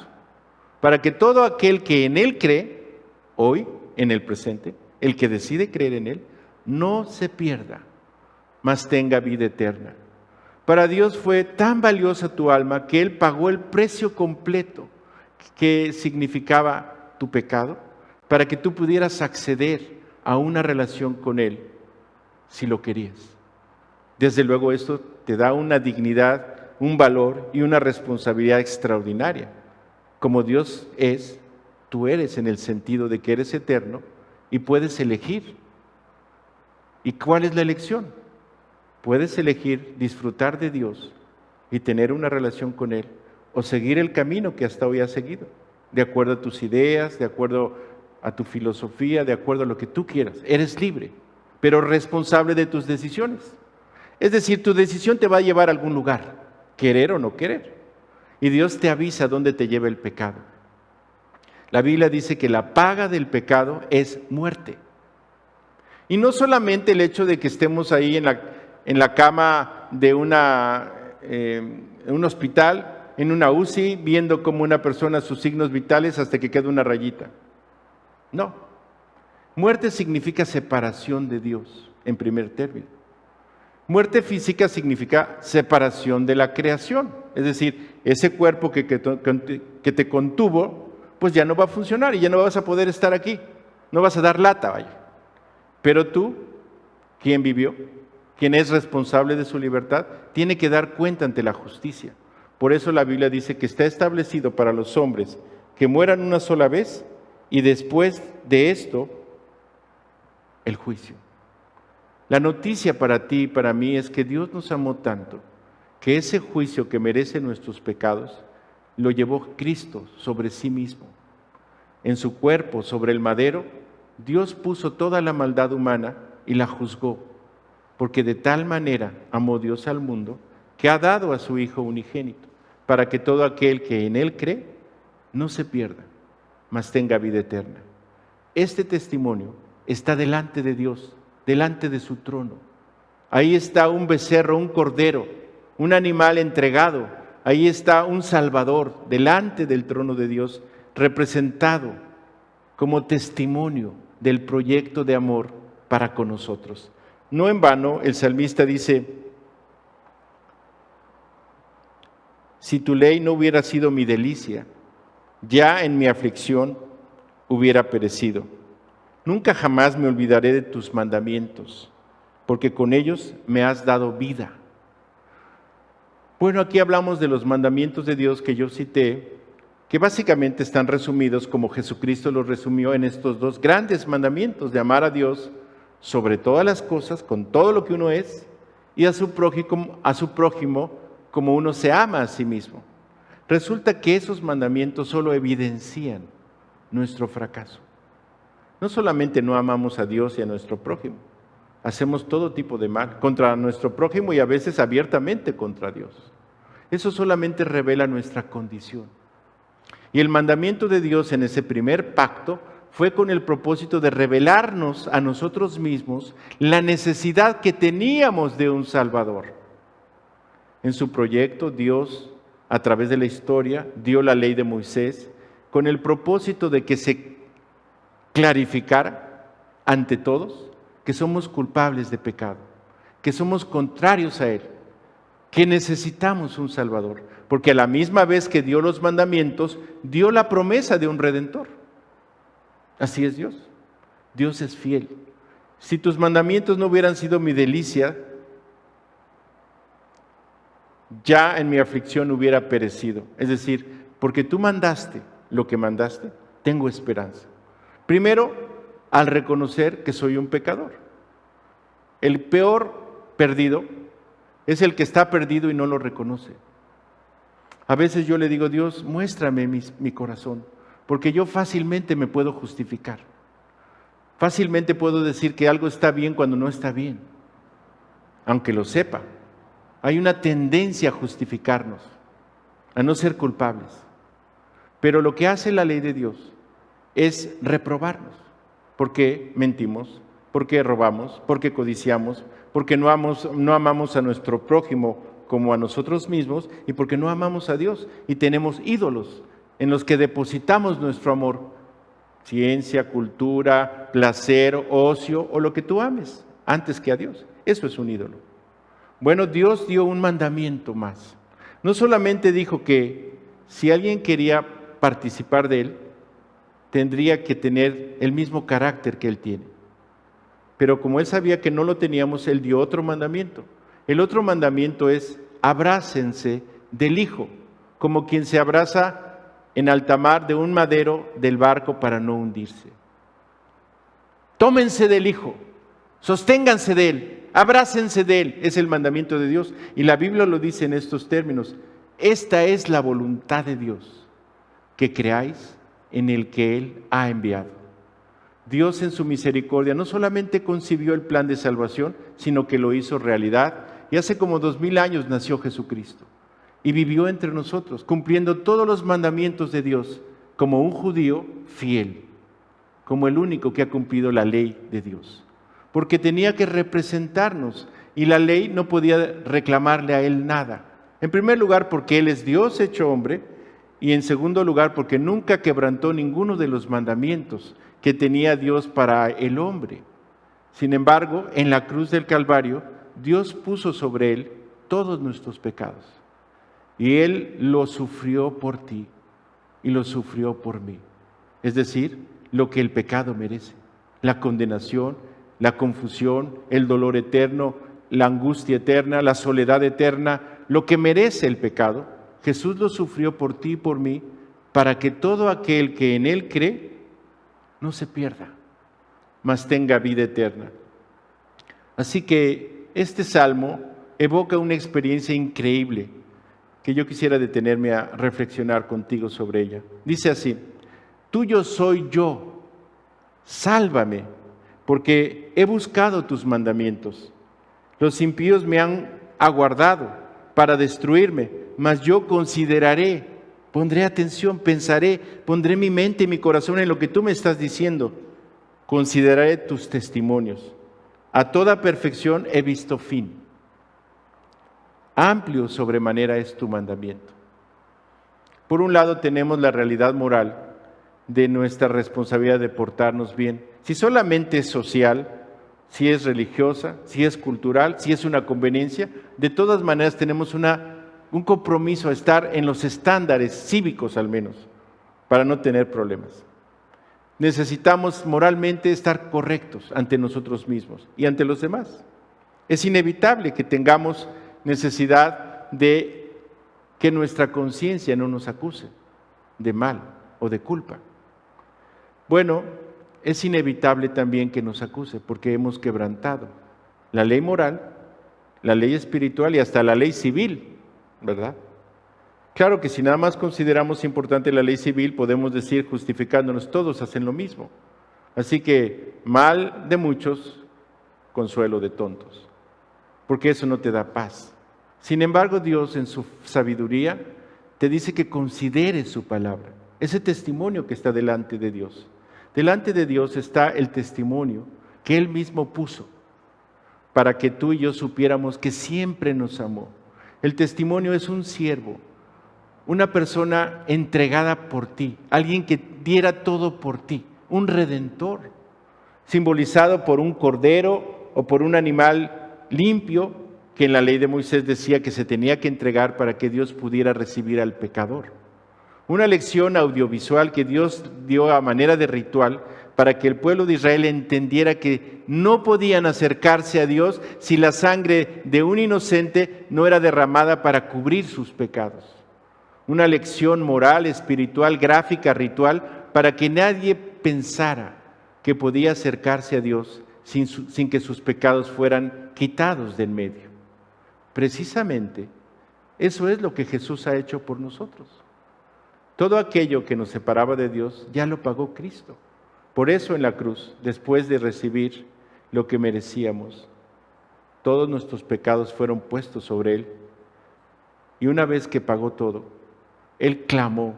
para que todo aquel que en Él cree, hoy, en el presente, el que decide creer en Él, no se pierda, mas tenga vida eterna. Para Dios fue tan valiosa tu alma que Él pagó el precio completo que significaba tu pecado, para que tú pudieras acceder a una relación con Él, si lo querías. Desde luego esto te da una dignidad, un valor y una responsabilidad extraordinaria. Como Dios es, tú eres en el sentido de que eres eterno y puedes elegir. ¿Y cuál es la elección? Puedes elegir disfrutar de Dios y tener una relación con Él, o seguir el camino que hasta hoy has seguido, de acuerdo a tus ideas, de acuerdo a tu filosofía, de acuerdo a lo que tú quieras. Eres libre, pero responsable de tus decisiones. Es decir, tu decisión te va a llevar a algún lugar, querer o no querer. Y Dios te avisa dónde te lleva el pecado. La Biblia dice que la paga del pecado es muerte. Y no solamente el hecho de que estemos ahí en la cama de un hospital, en una UCI, viendo cómo una persona sus signos vitales hasta que queda una rayita. No. Muerte significa separación de Dios, en primer término. Muerte física significa separación de la creación. Es decir, ese cuerpo que te contuvo, pues ya no va a funcionar y ya no vas a poder estar aquí. No vas a dar lata, vaya. Pero tú, quien vivió, quien es responsable de su libertad, tiene que dar cuenta ante la justicia. Por eso la Biblia dice que está establecido para los hombres que mueran una sola vez y después de esto, el juicio. La noticia para ti y para mí es que Dios nos amó tanto que ese juicio que merece nuestros pecados lo llevó Cristo sobre sí mismo. En su cuerpo, sobre el madero, Dios puso toda la maldad humana y la juzgó, porque de tal manera amó Dios al mundo que ha dado a su Hijo unigénito, para que todo aquel que en Él cree no se pierda, mas tenga vida eterna. Este testimonio está delante de Dios, delante de su trono. Ahí está un becerro, un cordero, un animal entregado. Ahí está un Salvador delante del trono de Dios, representado como testimonio del proyecto de amor para con nosotros. No en vano el salmista dice: si tu ley no hubiera sido mi delicia, ya en mi aflicción hubiera perecido. Nunca jamás me olvidaré de tus mandamientos, porque con ellos me has dado vida. Bueno, aquí hablamos de los mandamientos de Dios que yo cité, que básicamente están resumidos como Jesucristo los resumió en estos dos grandes mandamientos, de amar a Dios sobre todas las cosas, con todo lo que uno es, y a su prójimo como uno se ama a sí mismo. Resulta que esos mandamientos solo evidencian nuestro fracaso. No solamente no amamos a Dios y a nuestro prójimo, hacemos todo tipo de mal contra nuestro prójimo y a veces abiertamente contra Dios. Eso solamente revela nuestra condición. Y el mandamiento de Dios en ese primer pacto fue con el propósito de revelarnos a nosotros mismos la necesidad que teníamos de un Salvador. En su proyecto, Dios, a través de la historia, dio la ley de Moisés con el propósito de que se clarificara ante todos que somos culpables de pecado, que somos contrarios a Él, que necesitamos un Salvador, porque a la misma vez que dio los mandamientos, dio la promesa de un Redentor. Así es Dios. Dios es fiel. Si tus mandamientos no hubieran sido mi delicia, ya en mi aflicción hubiera perecido. Es decir, porque tú mandaste lo que mandaste, tengo esperanza. Primero, al reconocer que soy un pecador. El peor perdido es el que está perdido y no lo reconoce. A veces yo le digo, Dios, muéstrame mi corazón, porque yo fácilmente me puedo justificar. Fácilmente puedo decir que algo está bien cuando no está bien, aunque lo sepa. Hay una tendencia a justificarnos, a no ser culpables. Pero lo que hace la ley de Dios es reprobarnos, porque mentimos, porque robamos, porque codiciamos, porque no amamos a nuestro prójimo como a nosotros mismos y porque no amamos a Dios y tenemos ídolos en los que depositamos nuestro amor, ciencia, cultura, placer, ocio o lo que tú ames antes que a Dios. Eso es un ídolo. Bueno, Dios dio un mandamiento más. No solamente dijo que si alguien quería participar de Él, tendría que tener el mismo carácter que Él tiene. Pero como Él sabía que no lo teníamos, Él dio otro mandamiento. El otro mandamiento es: abrácense del Hijo, como quien se abraza en alta mar de un madero del barco para no hundirse. Tómense del Hijo, sosténganse de Él, abrácense de Él, es el mandamiento de Dios. Y la Biblia lo dice en estos términos: esta es la voluntad de Dios, que creáis en el que Él ha enviado. Dios en su misericordia no solamente concibió el plan de salvación, sino que lo hizo realidad. Y hace como 2000 años nació Jesucristo y vivió entre nosotros, cumpliendo todos los mandamientos de Dios, como un judío fiel, como el único que ha cumplido la ley de Dios, porque tenía que representarnos y la ley no podía reclamarle a Él nada. En primer lugar, porque Él es Dios hecho hombre, y en segundo lugar, porque nunca quebrantó ninguno de los mandamientos que tenía Dios para el hombre. Sin embargo, en la cruz del Calvario, Dios puso sobre Él todos nuestros pecados. Y Él lo sufrió por ti y lo sufrió por mí. Es decir, lo que el pecado merece: la condenación, la confusión, el dolor eterno, la angustia eterna, la soledad eterna, lo que merece el pecado. Jesús lo sufrió por ti y por mí, para que todo aquel que en Él cree no se pierda, mas tenga vida eterna. Así que este salmo evoca una experiencia increíble que yo quisiera detenerme a reflexionar contigo sobre ella. Dice así: tuyo soy yo, sálvame, porque he buscado tus mandamientos. Los impíos me han aguardado para destruirme, mas yo consideraré, pondré atención, pensaré, pondré mi mente y mi corazón en lo que tú me estás diciendo. Consideraré tus testimonios. A toda perfección he visto fin. Amplio sobremanera es tu mandamiento. Por un lado tenemos la realidad moral de nuestra responsabilidad de portarnos bien. Si solamente es social, si es religiosa, si es cultural, si es una conveniencia, de todas maneras tenemos un compromiso a estar en los estándares cívicos al menos, para no tener problemas. Necesitamos moralmente estar correctos ante nosotros mismos y ante los demás. Es inevitable que tengamos necesidad de que nuestra conciencia no nos acuse de mal o de culpa. Bueno, es inevitable también que nos acuse porque hemos quebrantado la ley moral, la ley espiritual y hasta la ley civil, ¿verdad? Claro que si nada más consideramos importante la ley civil, podemos decir, justificándonos, todos hacen lo mismo. Así que mal de muchos, consuelo de tontos, porque eso no te da paz. Sin embargo, Dios en su sabiduría te dice que consideres su palabra, ese testimonio que está delante de Dios. Delante de Dios está el testimonio que Él mismo puso para que tú y yo supiéramos que siempre nos amó. El testimonio es un siervo, una persona entregada por ti, alguien que diera todo por ti, un redentor, simbolizado por un cordero o por un animal limpio, que en la ley de Moisés decía que se tenía que entregar para que Dios pudiera recibir al pecador. Una lección audiovisual que Dios dio a manera de ritual para que el pueblo de Israel entendiera que no podían acercarse a Dios si la sangre de un inocente no era derramada para cubrir sus pecados. una lección moral, espiritual, gráfica, ritual, para que nadie pensara que podía acercarse a Dios sin que sus pecados fueran quitados de en medio. Precisamente, eso es lo que Jesús ha hecho por nosotros. Todo aquello que nos separaba de Dios ya lo pagó Cristo. Por eso en la cruz, después de recibir lo que merecíamos, todos nuestros pecados fueron puestos sobre Él. Y una vez que pagó todo, Él clamó,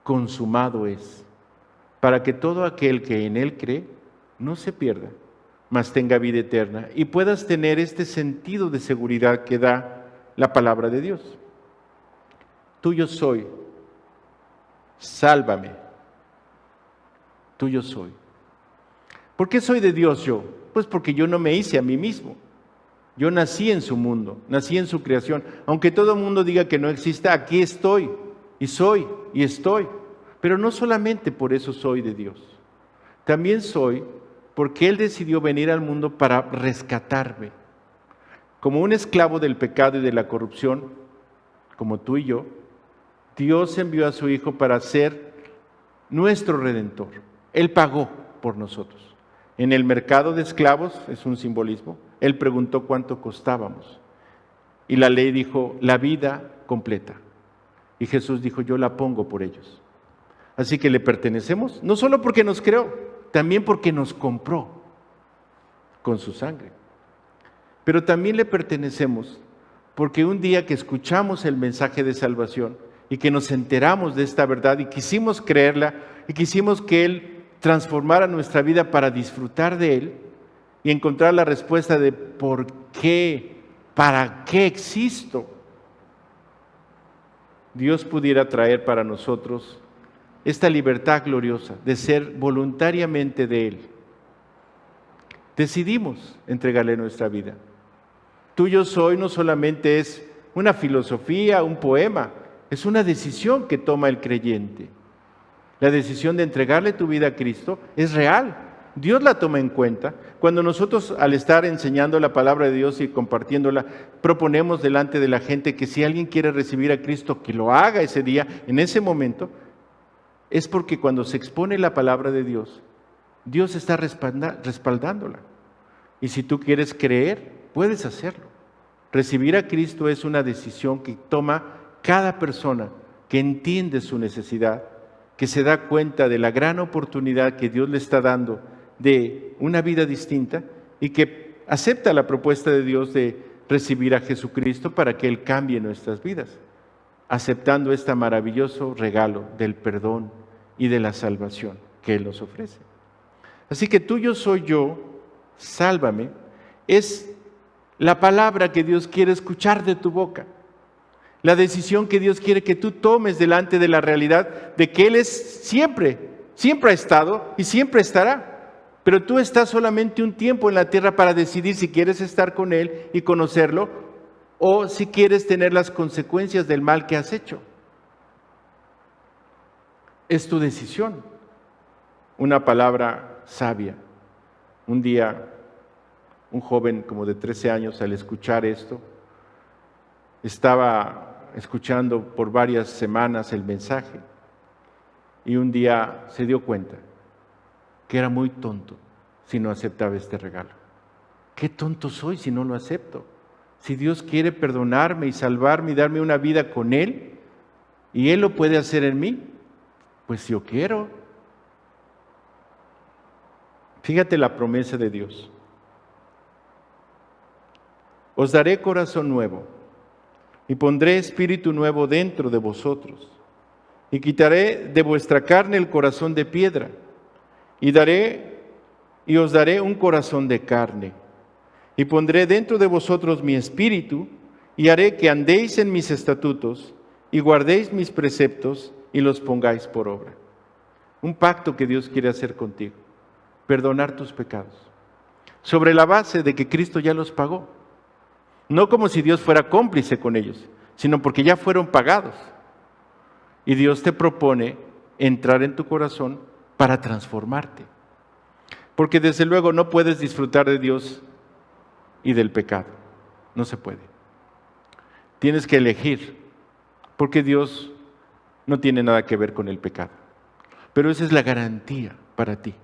consumado es, para que todo aquel que en Él cree no se pierda, mas tenga vida eterna y puedas tener este sentido de seguridad que da la palabra de Dios. Tuyo soy, sálvame, tuyo soy. ¿Por qué soy de Dios yo? Pues porque yo no me hice a mí mismo. Yo nací en su mundo, nací en su creación. Aunque todo el mundo diga que no existe, aquí estoy, y soy, y estoy. Pero no solamente por eso soy de Dios. También soy porque Él decidió venir al mundo para rescatarme. Como un esclavo del pecado y de la corrupción, como tú y yo, Dios envió a su Hijo para ser nuestro Redentor. Él pagó por nosotros. En el mercado de esclavos, es un simbolismo, Él preguntó cuánto costábamos. Y la ley dijo, la vida completa. Y Jesús dijo, yo la pongo por ellos. Así que le pertenecemos, no solo porque nos creó, también porque nos compró con su sangre. Pero también le pertenecemos porque un día que escuchamos el mensaje de salvación y que nos enteramos de esta verdad y quisimos creerla y quisimos que Él transformara nuestra vida para disfrutar de Él y encontrar la respuesta de por qué, para qué existo, Dios pudiera traer para nosotros esta libertad gloriosa de ser voluntariamente de Él. Decidimos entregarle nuestra vida. Tuyo soy no solamente es una filosofía, un poema, es una decisión que toma el creyente. La decisión de entregarle tu vida a Cristo es real. Dios la toma en cuenta. Cuando nosotros, al estar enseñando la palabra de Dios y compartiéndola, proponemos delante de la gente que si alguien quiere recibir a Cristo, que lo haga ese día, en ese momento, es porque cuando se expone la palabra de Dios, Dios está respaldándola. Y si tú quieres creer, puedes hacerlo. Recibir a Cristo es una decisión que toma cada persona que entiende su necesidad, que se da cuenta de la gran oportunidad que Dios le está dando de una vida distinta y que acepta la propuesta de Dios de recibir a Jesucristo para que Él cambie nuestras vidas, aceptando este maravilloso regalo del perdón y de la salvación que Él nos ofrece. Así que tuyo soy yo, sálvame, es la palabra que Dios quiere escuchar de tu boca. La decisión que Dios quiere que tú tomes delante de la realidad de que Él es siempre ha estado y siempre estará. Pero tú estás solamente un tiempo en la tierra para decidir si quieres estar con Él y conocerlo o si quieres tener las consecuencias del mal que has hecho. Es tu decisión. Una palabra sabia. Un día, un joven como de 13 años, al escuchar esto, estaba escuchando por varias semanas el mensaje y un día se dio cuenta que era muy tonto si no aceptaba este regalo. ¿Qué tonto soy si no lo acepto? Si Dios quiere perdonarme y salvarme y darme una vida con Él y Él lo puede hacer en mí, pues yo quiero. Fíjate la promesa de Dios. Os daré corazón nuevo y pondré espíritu nuevo dentro de vosotros, y quitaré de vuestra carne el corazón de piedra, y os daré un corazón de carne, y pondré dentro de vosotros mi espíritu, y haré que andéis en mis estatutos, y guardéis mis preceptos, y los pongáis por obra. Un pacto que Dios quiere hacer contigo, perdonar tus pecados, sobre la base de que Cristo ya los pagó. No como si Dios fuera cómplice con ellos, sino porque ya fueron pagados. Y Dios te propone entrar en tu corazón para transformarte. Porque desde luego no puedes disfrutar de Dios y del pecado. No se puede. Tienes que elegir porque Dios no tiene nada que ver con el pecado. Pero esa es la garantía para ti.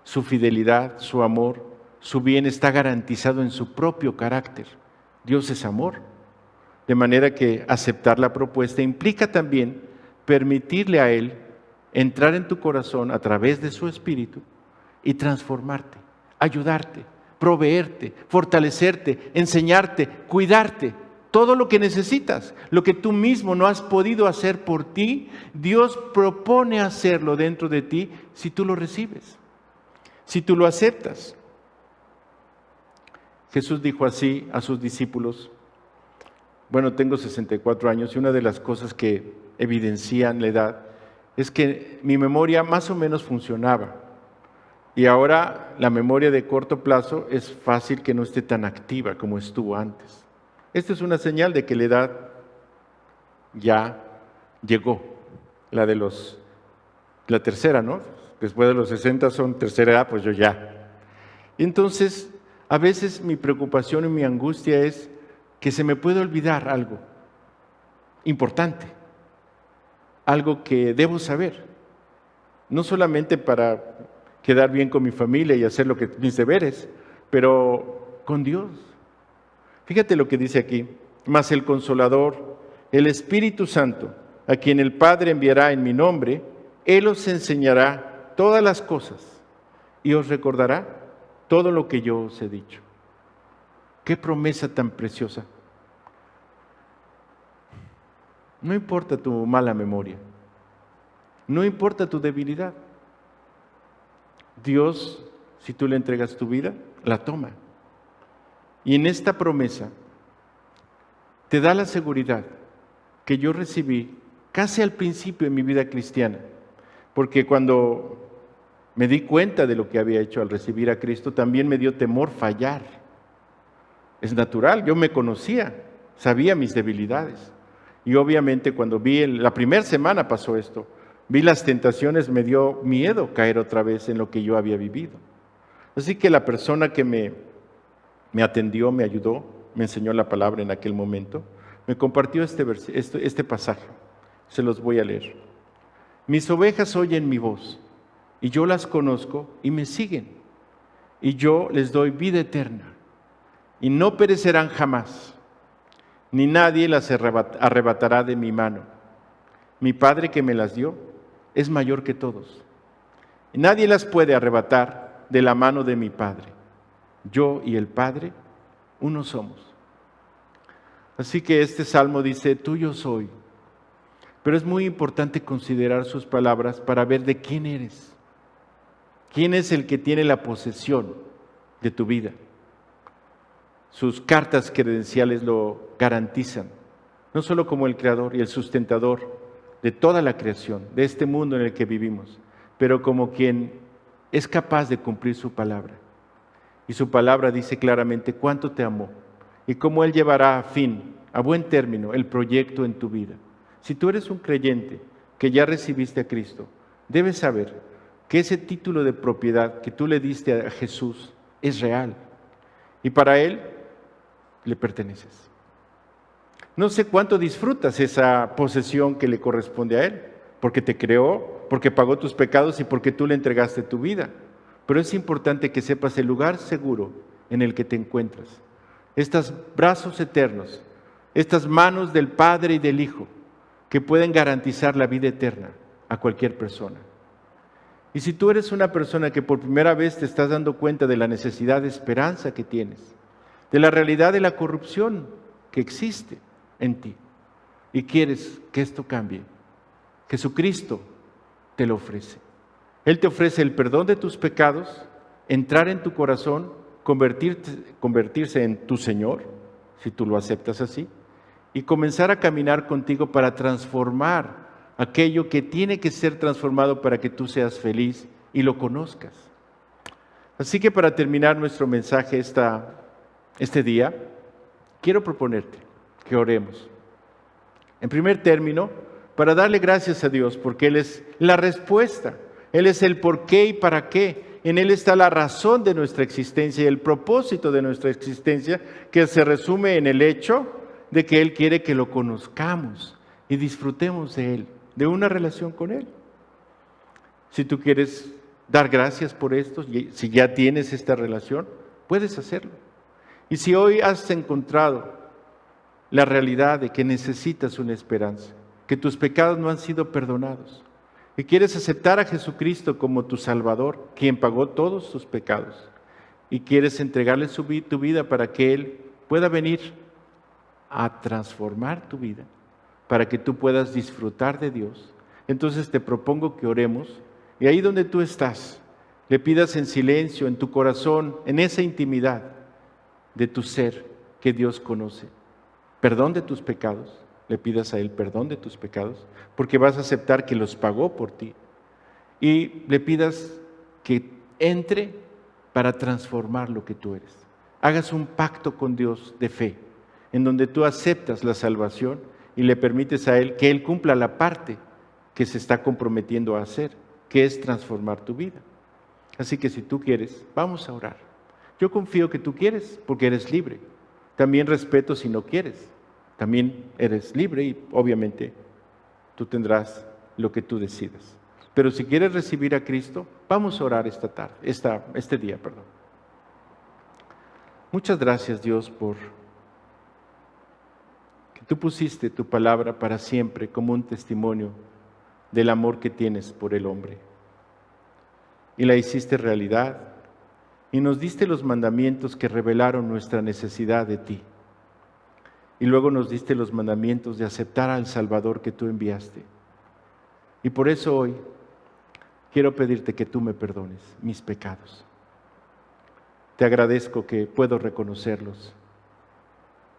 Su fidelidad, su amor, su bien está garantizado en su propio carácter. Dios es amor. De manera que aceptar la propuesta implica también permitirle a Él entrar en tu corazón a través de su Espíritu y transformarte, ayudarte, proveerte, fortalecerte, enseñarte, cuidarte. Todo lo que necesitas, lo que tú mismo no has podido hacer por ti, Dios propone hacerlo dentro de ti si tú lo recibes, si tú lo aceptas. Jesús dijo así a sus discípulos: bueno, tengo 64 años y una de las cosas que evidencian la edad es que mi memoria más o menos funcionaba. Y ahora la memoria de corto plazo es fácil que no esté tan activa como estuvo antes. Esta es una señal de que la edad ya llegó, la tercera, ¿no? Después de los 60 son tercera edad, pues yo ya. Entonces, a veces mi preocupación y mi angustia es que se me puede olvidar algo importante, algo que debo saber, no solamente para quedar bien con mi familia y hacer mis deberes, pero con Dios. Fíjate lo que dice aquí: mas el Consolador, el Espíritu Santo, a quien el Padre enviará en mi nombre, Él os enseñará todas las cosas y os recordará todo lo que yo os he dicho. ¡Qué promesa tan preciosa! No importa tu mala memoria, no importa tu debilidad. Dios, si tú le entregas tu vida, la toma. Y en esta promesa te da la seguridad que yo recibí casi al principio de mi vida cristiana, porque cuando me di cuenta de lo que había hecho al recibir a Cristo, también me dio temor fallar. Es natural, yo me conocía, sabía mis debilidades. Y obviamente cuando la primera semana pasó esto, vi las tentaciones, me dio miedo caer otra vez en lo que yo había vivido. Así que la persona que me atendió, me ayudó, me enseñó la palabra en aquel momento, me compartió este pasaje. Se los voy a leer. Mis ovejas oyen mi voz, y yo las conozco y me siguen, y yo les doy vida eterna, y no perecerán jamás, ni nadie las arrebatará de mi mano. Mi Padre que me las dio es mayor que todos, y nadie las puede arrebatar de la mano de mi Padre. Yo y el Padre, uno somos. Así que este salmo dice: tuyo soy. Pero es muy importante considerar sus palabras para ver de quién eres. ¿Quién es el que tiene la posesión de tu vida? Sus cartas credenciales lo garantizan, no solo como el creador y el sustentador de toda la creación, de este mundo en el que vivimos, pero como quien es capaz de cumplir su palabra. Y su palabra dice claramente cuánto te amó y cómo Él llevará a fin, a buen término, el proyecto en tu vida. Si tú eres un creyente que ya recibiste a Cristo, debes saber que ese título de propiedad que tú le diste a Jesús es real y para Él le perteneces. No sé cuánto disfrutas esa posesión que le corresponde a Él, porque te creó, porque pagó tus pecados y porque tú le entregaste tu vida. Pero es importante que sepas el lugar seguro en el que te encuentras. Estos brazos eternos, estas manos del Padre y del Hijo, que pueden garantizar la vida eterna a cualquier persona. Y si tú eres una persona que por primera vez te estás dando cuenta de la necesidad de esperanza que tienes, de la realidad de la corrupción que existe en ti, y quieres que esto cambie, Jesucristo te lo ofrece. Él te ofrece el perdón de tus pecados, entrar en tu corazón, convertirse en tu Señor, si tú lo aceptas así, y comenzar a caminar contigo para transformar aquello que tiene que ser transformado para que tú seas feliz y lo conozcas. Así que para terminar nuestro mensaje este día, quiero proponerte que oremos. En primer término, para darle gracias a Dios, porque Él es la respuesta, Él es el por qué y para qué. En Él está la razón de nuestra existencia y el propósito de nuestra existencia, que se resume en el hecho de que Él quiere que lo conozcamos, y disfrutemos de Él, de una relación con Él. Si tú quieres dar gracias por esto, si ya tienes esta relación, puedes hacerlo. Y si hoy has encontrado la realidad de que necesitas una esperanza, que tus pecados no han sido perdonados, y quieres aceptar a Jesucristo como tu Salvador, quien pagó todos tus pecados, y quieres entregarle tu vida para que Él pueda venir a transformar tu vida, para que tú puedas disfrutar de Dios, entonces te propongo que oremos, y ahí donde tú estás, le pidas en silencio, en tu corazón, en esa intimidad de tu ser que Dios conoce, perdón de tus pecados, le pidas a Él perdón de tus pecados, porque vas a aceptar que los pagó por ti, y le pidas que entre para transformar lo que tú eres. Hagas un pacto con Dios de fe, en donde tú aceptas la salvación y le permites a Él que Él cumpla la parte que se está comprometiendo a hacer, que es transformar tu vida. Así que si tú quieres, vamos a orar. Yo confío que tú quieres, porque eres libre. También respeto si no quieres. También eres libre y obviamente tú tendrás lo que tú decidas. Pero si quieres recibir a Cristo, vamos a orar este día. Muchas gracias, Dios, por que tú pusiste tu palabra para siempre como un testimonio del amor que tienes por el hombre. Y la hiciste realidad y nos diste los mandamientos que revelaron nuestra necesidad de ti. Y luego nos diste los mandamientos de aceptar al Salvador que tú enviaste. Y por eso hoy quiero pedirte que tú me perdones mis pecados. Te agradezco que puedo reconocerlos.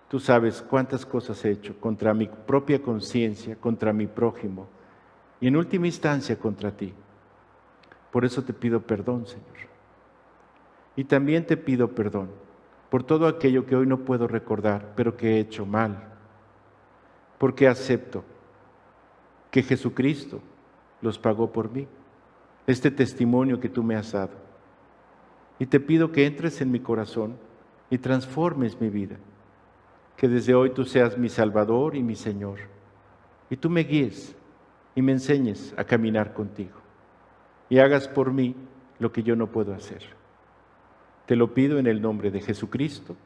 Tú sabes cuántas cosas he hecho contra mi propia conciencia, contra mi prójimo y en última instancia contra ti. Por eso te pido perdón, Señor. Y también te pido perdón por todo aquello que hoy no puedo recordar, pero que he hecho mal. Porque acepto que Jesucristo los pagó por mí. Este testimonio que tú me has dado. Y te pido que entres en mi corazón y transformes mi vida. Que desde hoy tú seas mi Salvador y mi Señor. Y tú me guíes y me enseñes a caminar contigo. Y hagas por mí lo que yo no puedo hacer. Te lo pido en el nombre de Jesucristo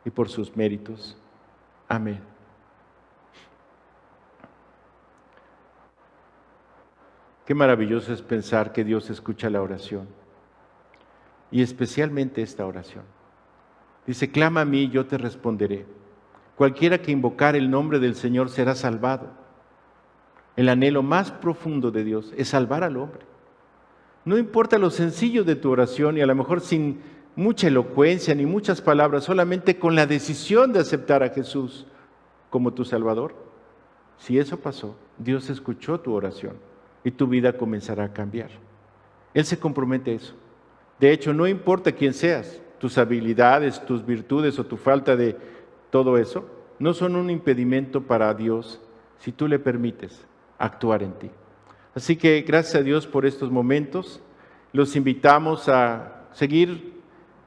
y por sus méritos. Amén. Qué maravilloso es pensar que Dios escucha la oración. Y especialmente esta oración. Dice, clama a mí y yo te responderé. Cualquiera que invocar el nombre del Señor será salvado. El anhelo más profundo de Dios es salvar al hombre. No importa lo sencillo de tu oración y a lo mejor sin mucha elocuencia ni muchas palabras, solamente con la decisión de aceptar a Jesús como tu Salvador. Si eso pasó, Dios escuchó tu oración y tu vida comenzará a cambiar. Él se compromete a eso. De hecho, no importa quién seas, tus habilidades, tus virtudes o tu falta de todo eso, no son un impedimento para Dios si tú le permites actuar en ti. Así que gracias a Dios por estos momentos. Los invitamos a seguir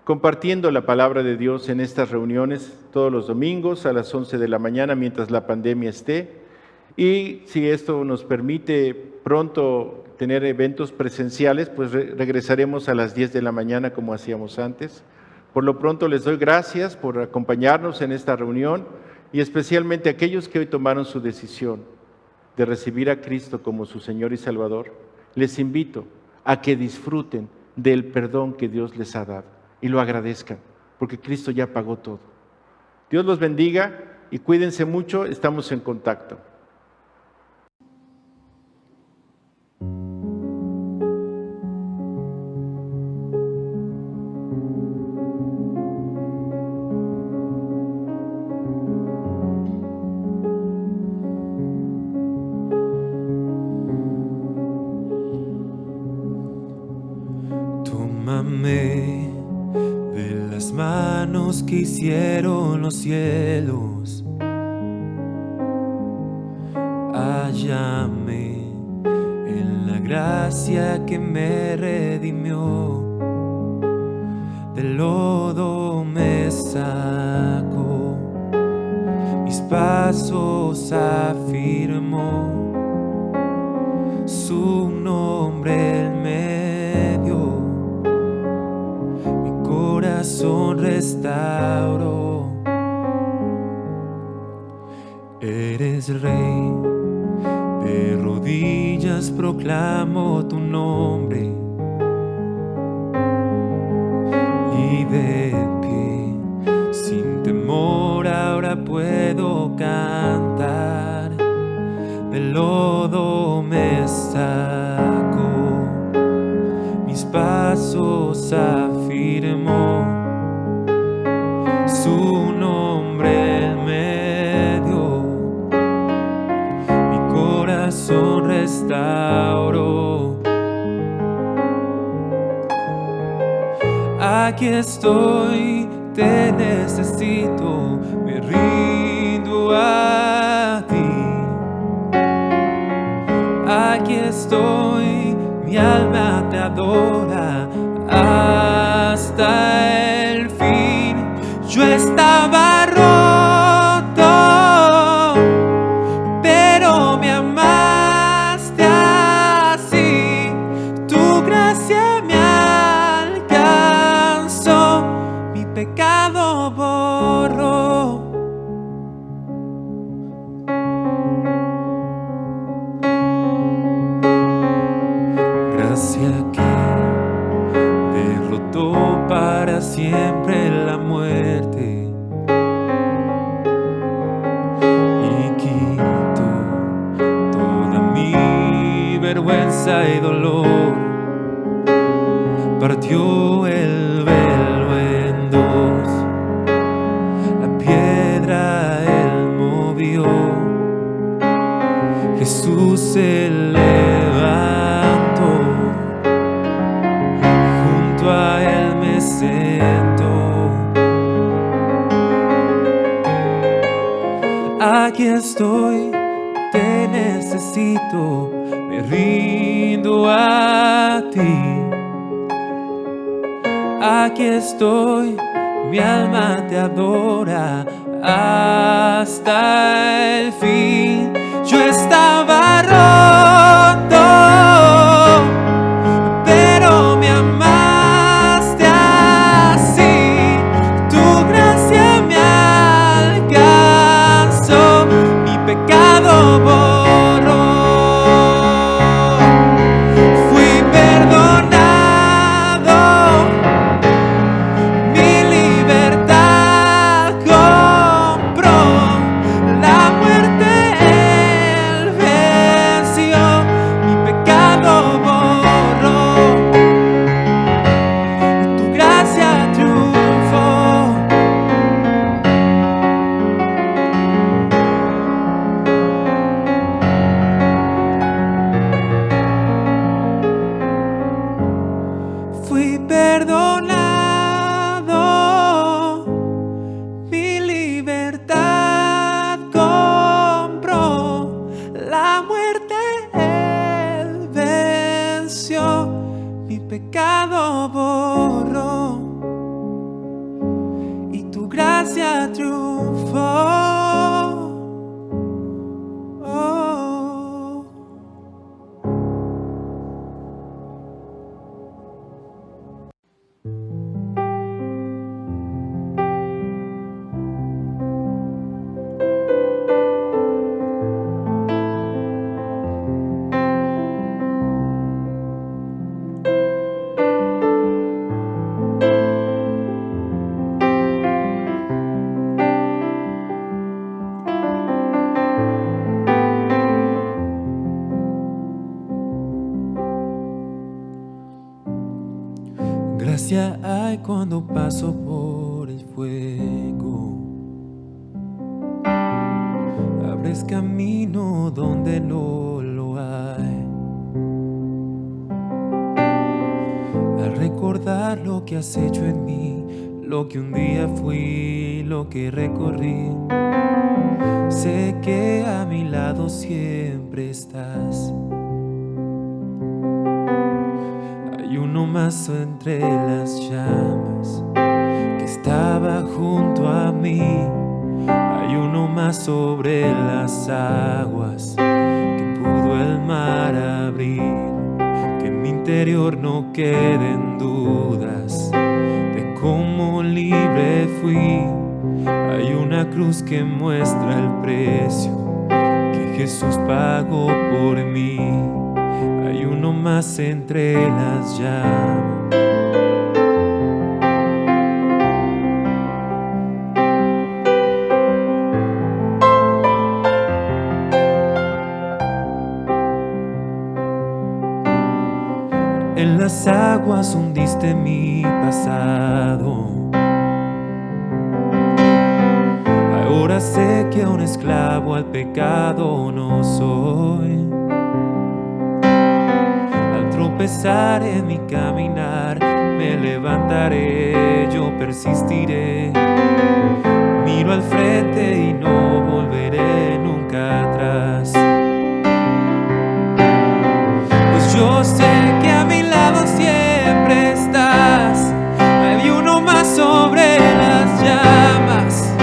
compartiendo la palabra de Dios en estas reuniones todos los domingos a las 11 de la mañana mientras la pandemia esté. Y si esto nos permite pronto tener eventos presenciales, pues regresaremos a las 10 de la mañana como hacíamos antes. Por lo pronto les doy gracias por acompañarnos en esta reunión y especialmente a aquellos que hoy tomaron su decisión de recibir a Cristo como su Señor y Salvador. Les invito a que disfruten del perdón que Dios les ha dado y lo agradezcan, porque Cristo ya pagó todo. Dios los bendiga y cuídense mucho, estamos en contacto. Tómame de las manos que hicieron los cielos. Hállame en la gracia que me redimió. Del lodo me sacó, mis pasos afirmó, su nombre en medio, mi corazón restauró. Eres Rey, de rodillas proclamo tu nombre, y de pie, sin temor ahora puedo cantar. Del lodo me saco, mis pasos afirmó, su nombre en medio, mi corazón restauró. Aquí estoy, te necesito, me rindo a ti. Aquí estoy, mi alma te adora hasta el fin. Yo estaba roto, pero me amaste así. Tu gracia me alcanzó, mi pecado borró. Gracia que derrotó para siempre la muerte y quitó toda mi vergüenza y dolor. Partió el velo en dos, la piedra él movió. Jesús se levantó, junto a él me siento. Aquí estoy, te necesito, me rindo a ti. Aquí estoy, mi alma te adora hasta el fin. Yo estaba roto, pero me amaste así. Tu gracia me alcanzó, mi pecado borró. Fui perdonado, mi libertad compró. La muerte él venció, mi pecado borró. Tu gracia triunfó. Fui perdonado, mi libertad compró. La muerte él venció, mi pecado borró. Y tu gracia triunfó. Oh. Gracia hay cuando paso por el fuego, abres camino donde no lo hay. Al recordar lo que has hecho en mí, lo que un día fui, lo que recorrí, sé que a mi lado siempre estás. Hay uno más entre las llamas que estaba junto a mí. Hay uno uno más sobre las aguas que pudo el mar abrir. Que en mi interior no queden dudas de cómo libre fui. Hay una cruz que muestra el precio que Jesús pagó por mí. Hay uno más entre las llamas. En las aguas hundiste mi pasado. Ahora sé que un esclavo al pecado no soy. Al tropezar en mi caminar, me levantaré, yo persistiré. Miro al frente y no volveré nunca atrás. Pues yo sé que a mi lado siempre estás. Hay uno más sobre las llamas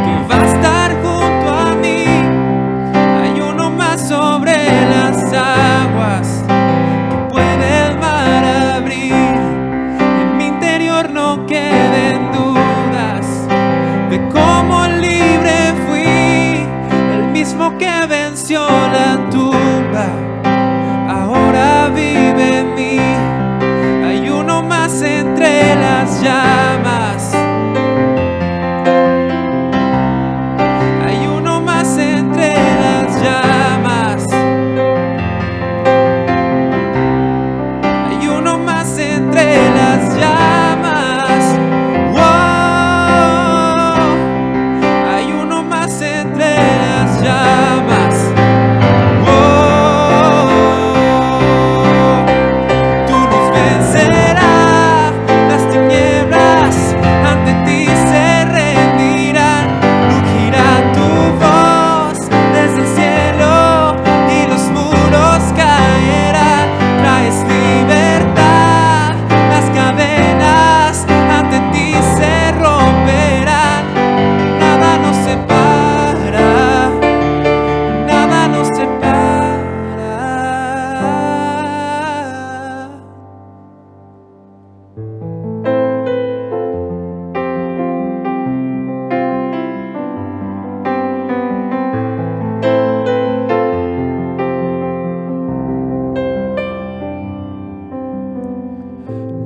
que va a estar junto a mí. Hay uno más sobre las aguas que puede el mar abrir. En mi interior no queden dudas de cómo libre fui. El mismo que venció la tumba ahora vive en mí. Hay uno más entre las llamas. Hay uno más entre las llamas. Hay uno más entre las llamas. Wow. Hay uno más entre las llamas.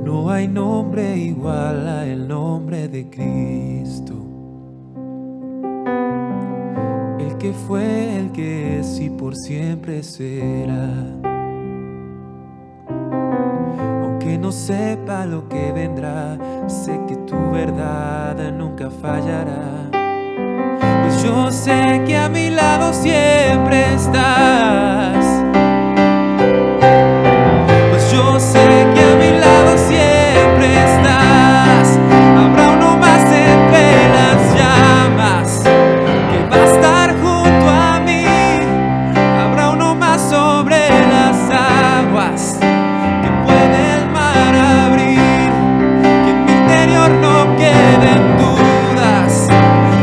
No hay nombre igual a el nombre de Cristo, el que fue, el que es y por siempre será. Aunque no sepa lo que vendrá, sé que tu verdad nunca fallará. Pues yo sé que a mi lado siempre estás. Pues yo sé que a mi lado siempre estás. Habrá uno más entre las llamas que va a estar junto a mí. Habrá uno más sobre las aguas que puede el mar abrir. Que en mi interior no queden dudas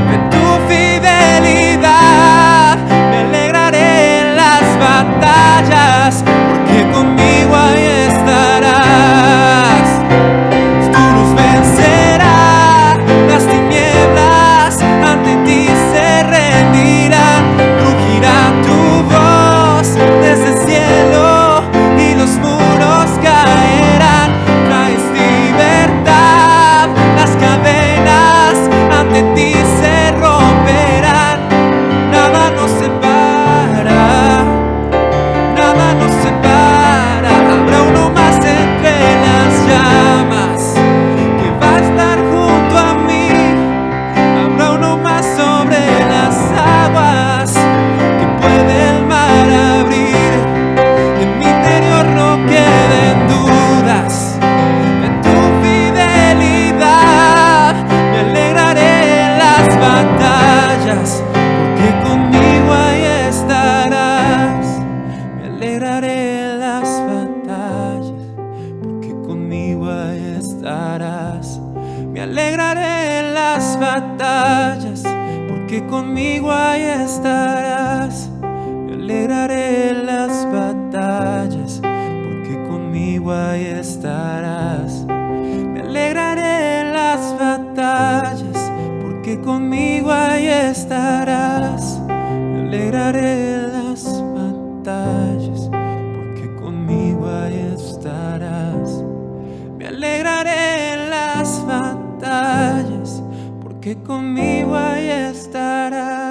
de tu fidelidad. Me alegraré en las porque conmigo ahí estarás. Me alegraré en las batallas, porque conmigo ahí estarás. Me alegraré en las batallas, porque conmigo ahí estarás. Me alegraré en las batallas, porque conmigo ahí estarás. Me alegraré en las batallas, porque conmigo ahí estarás.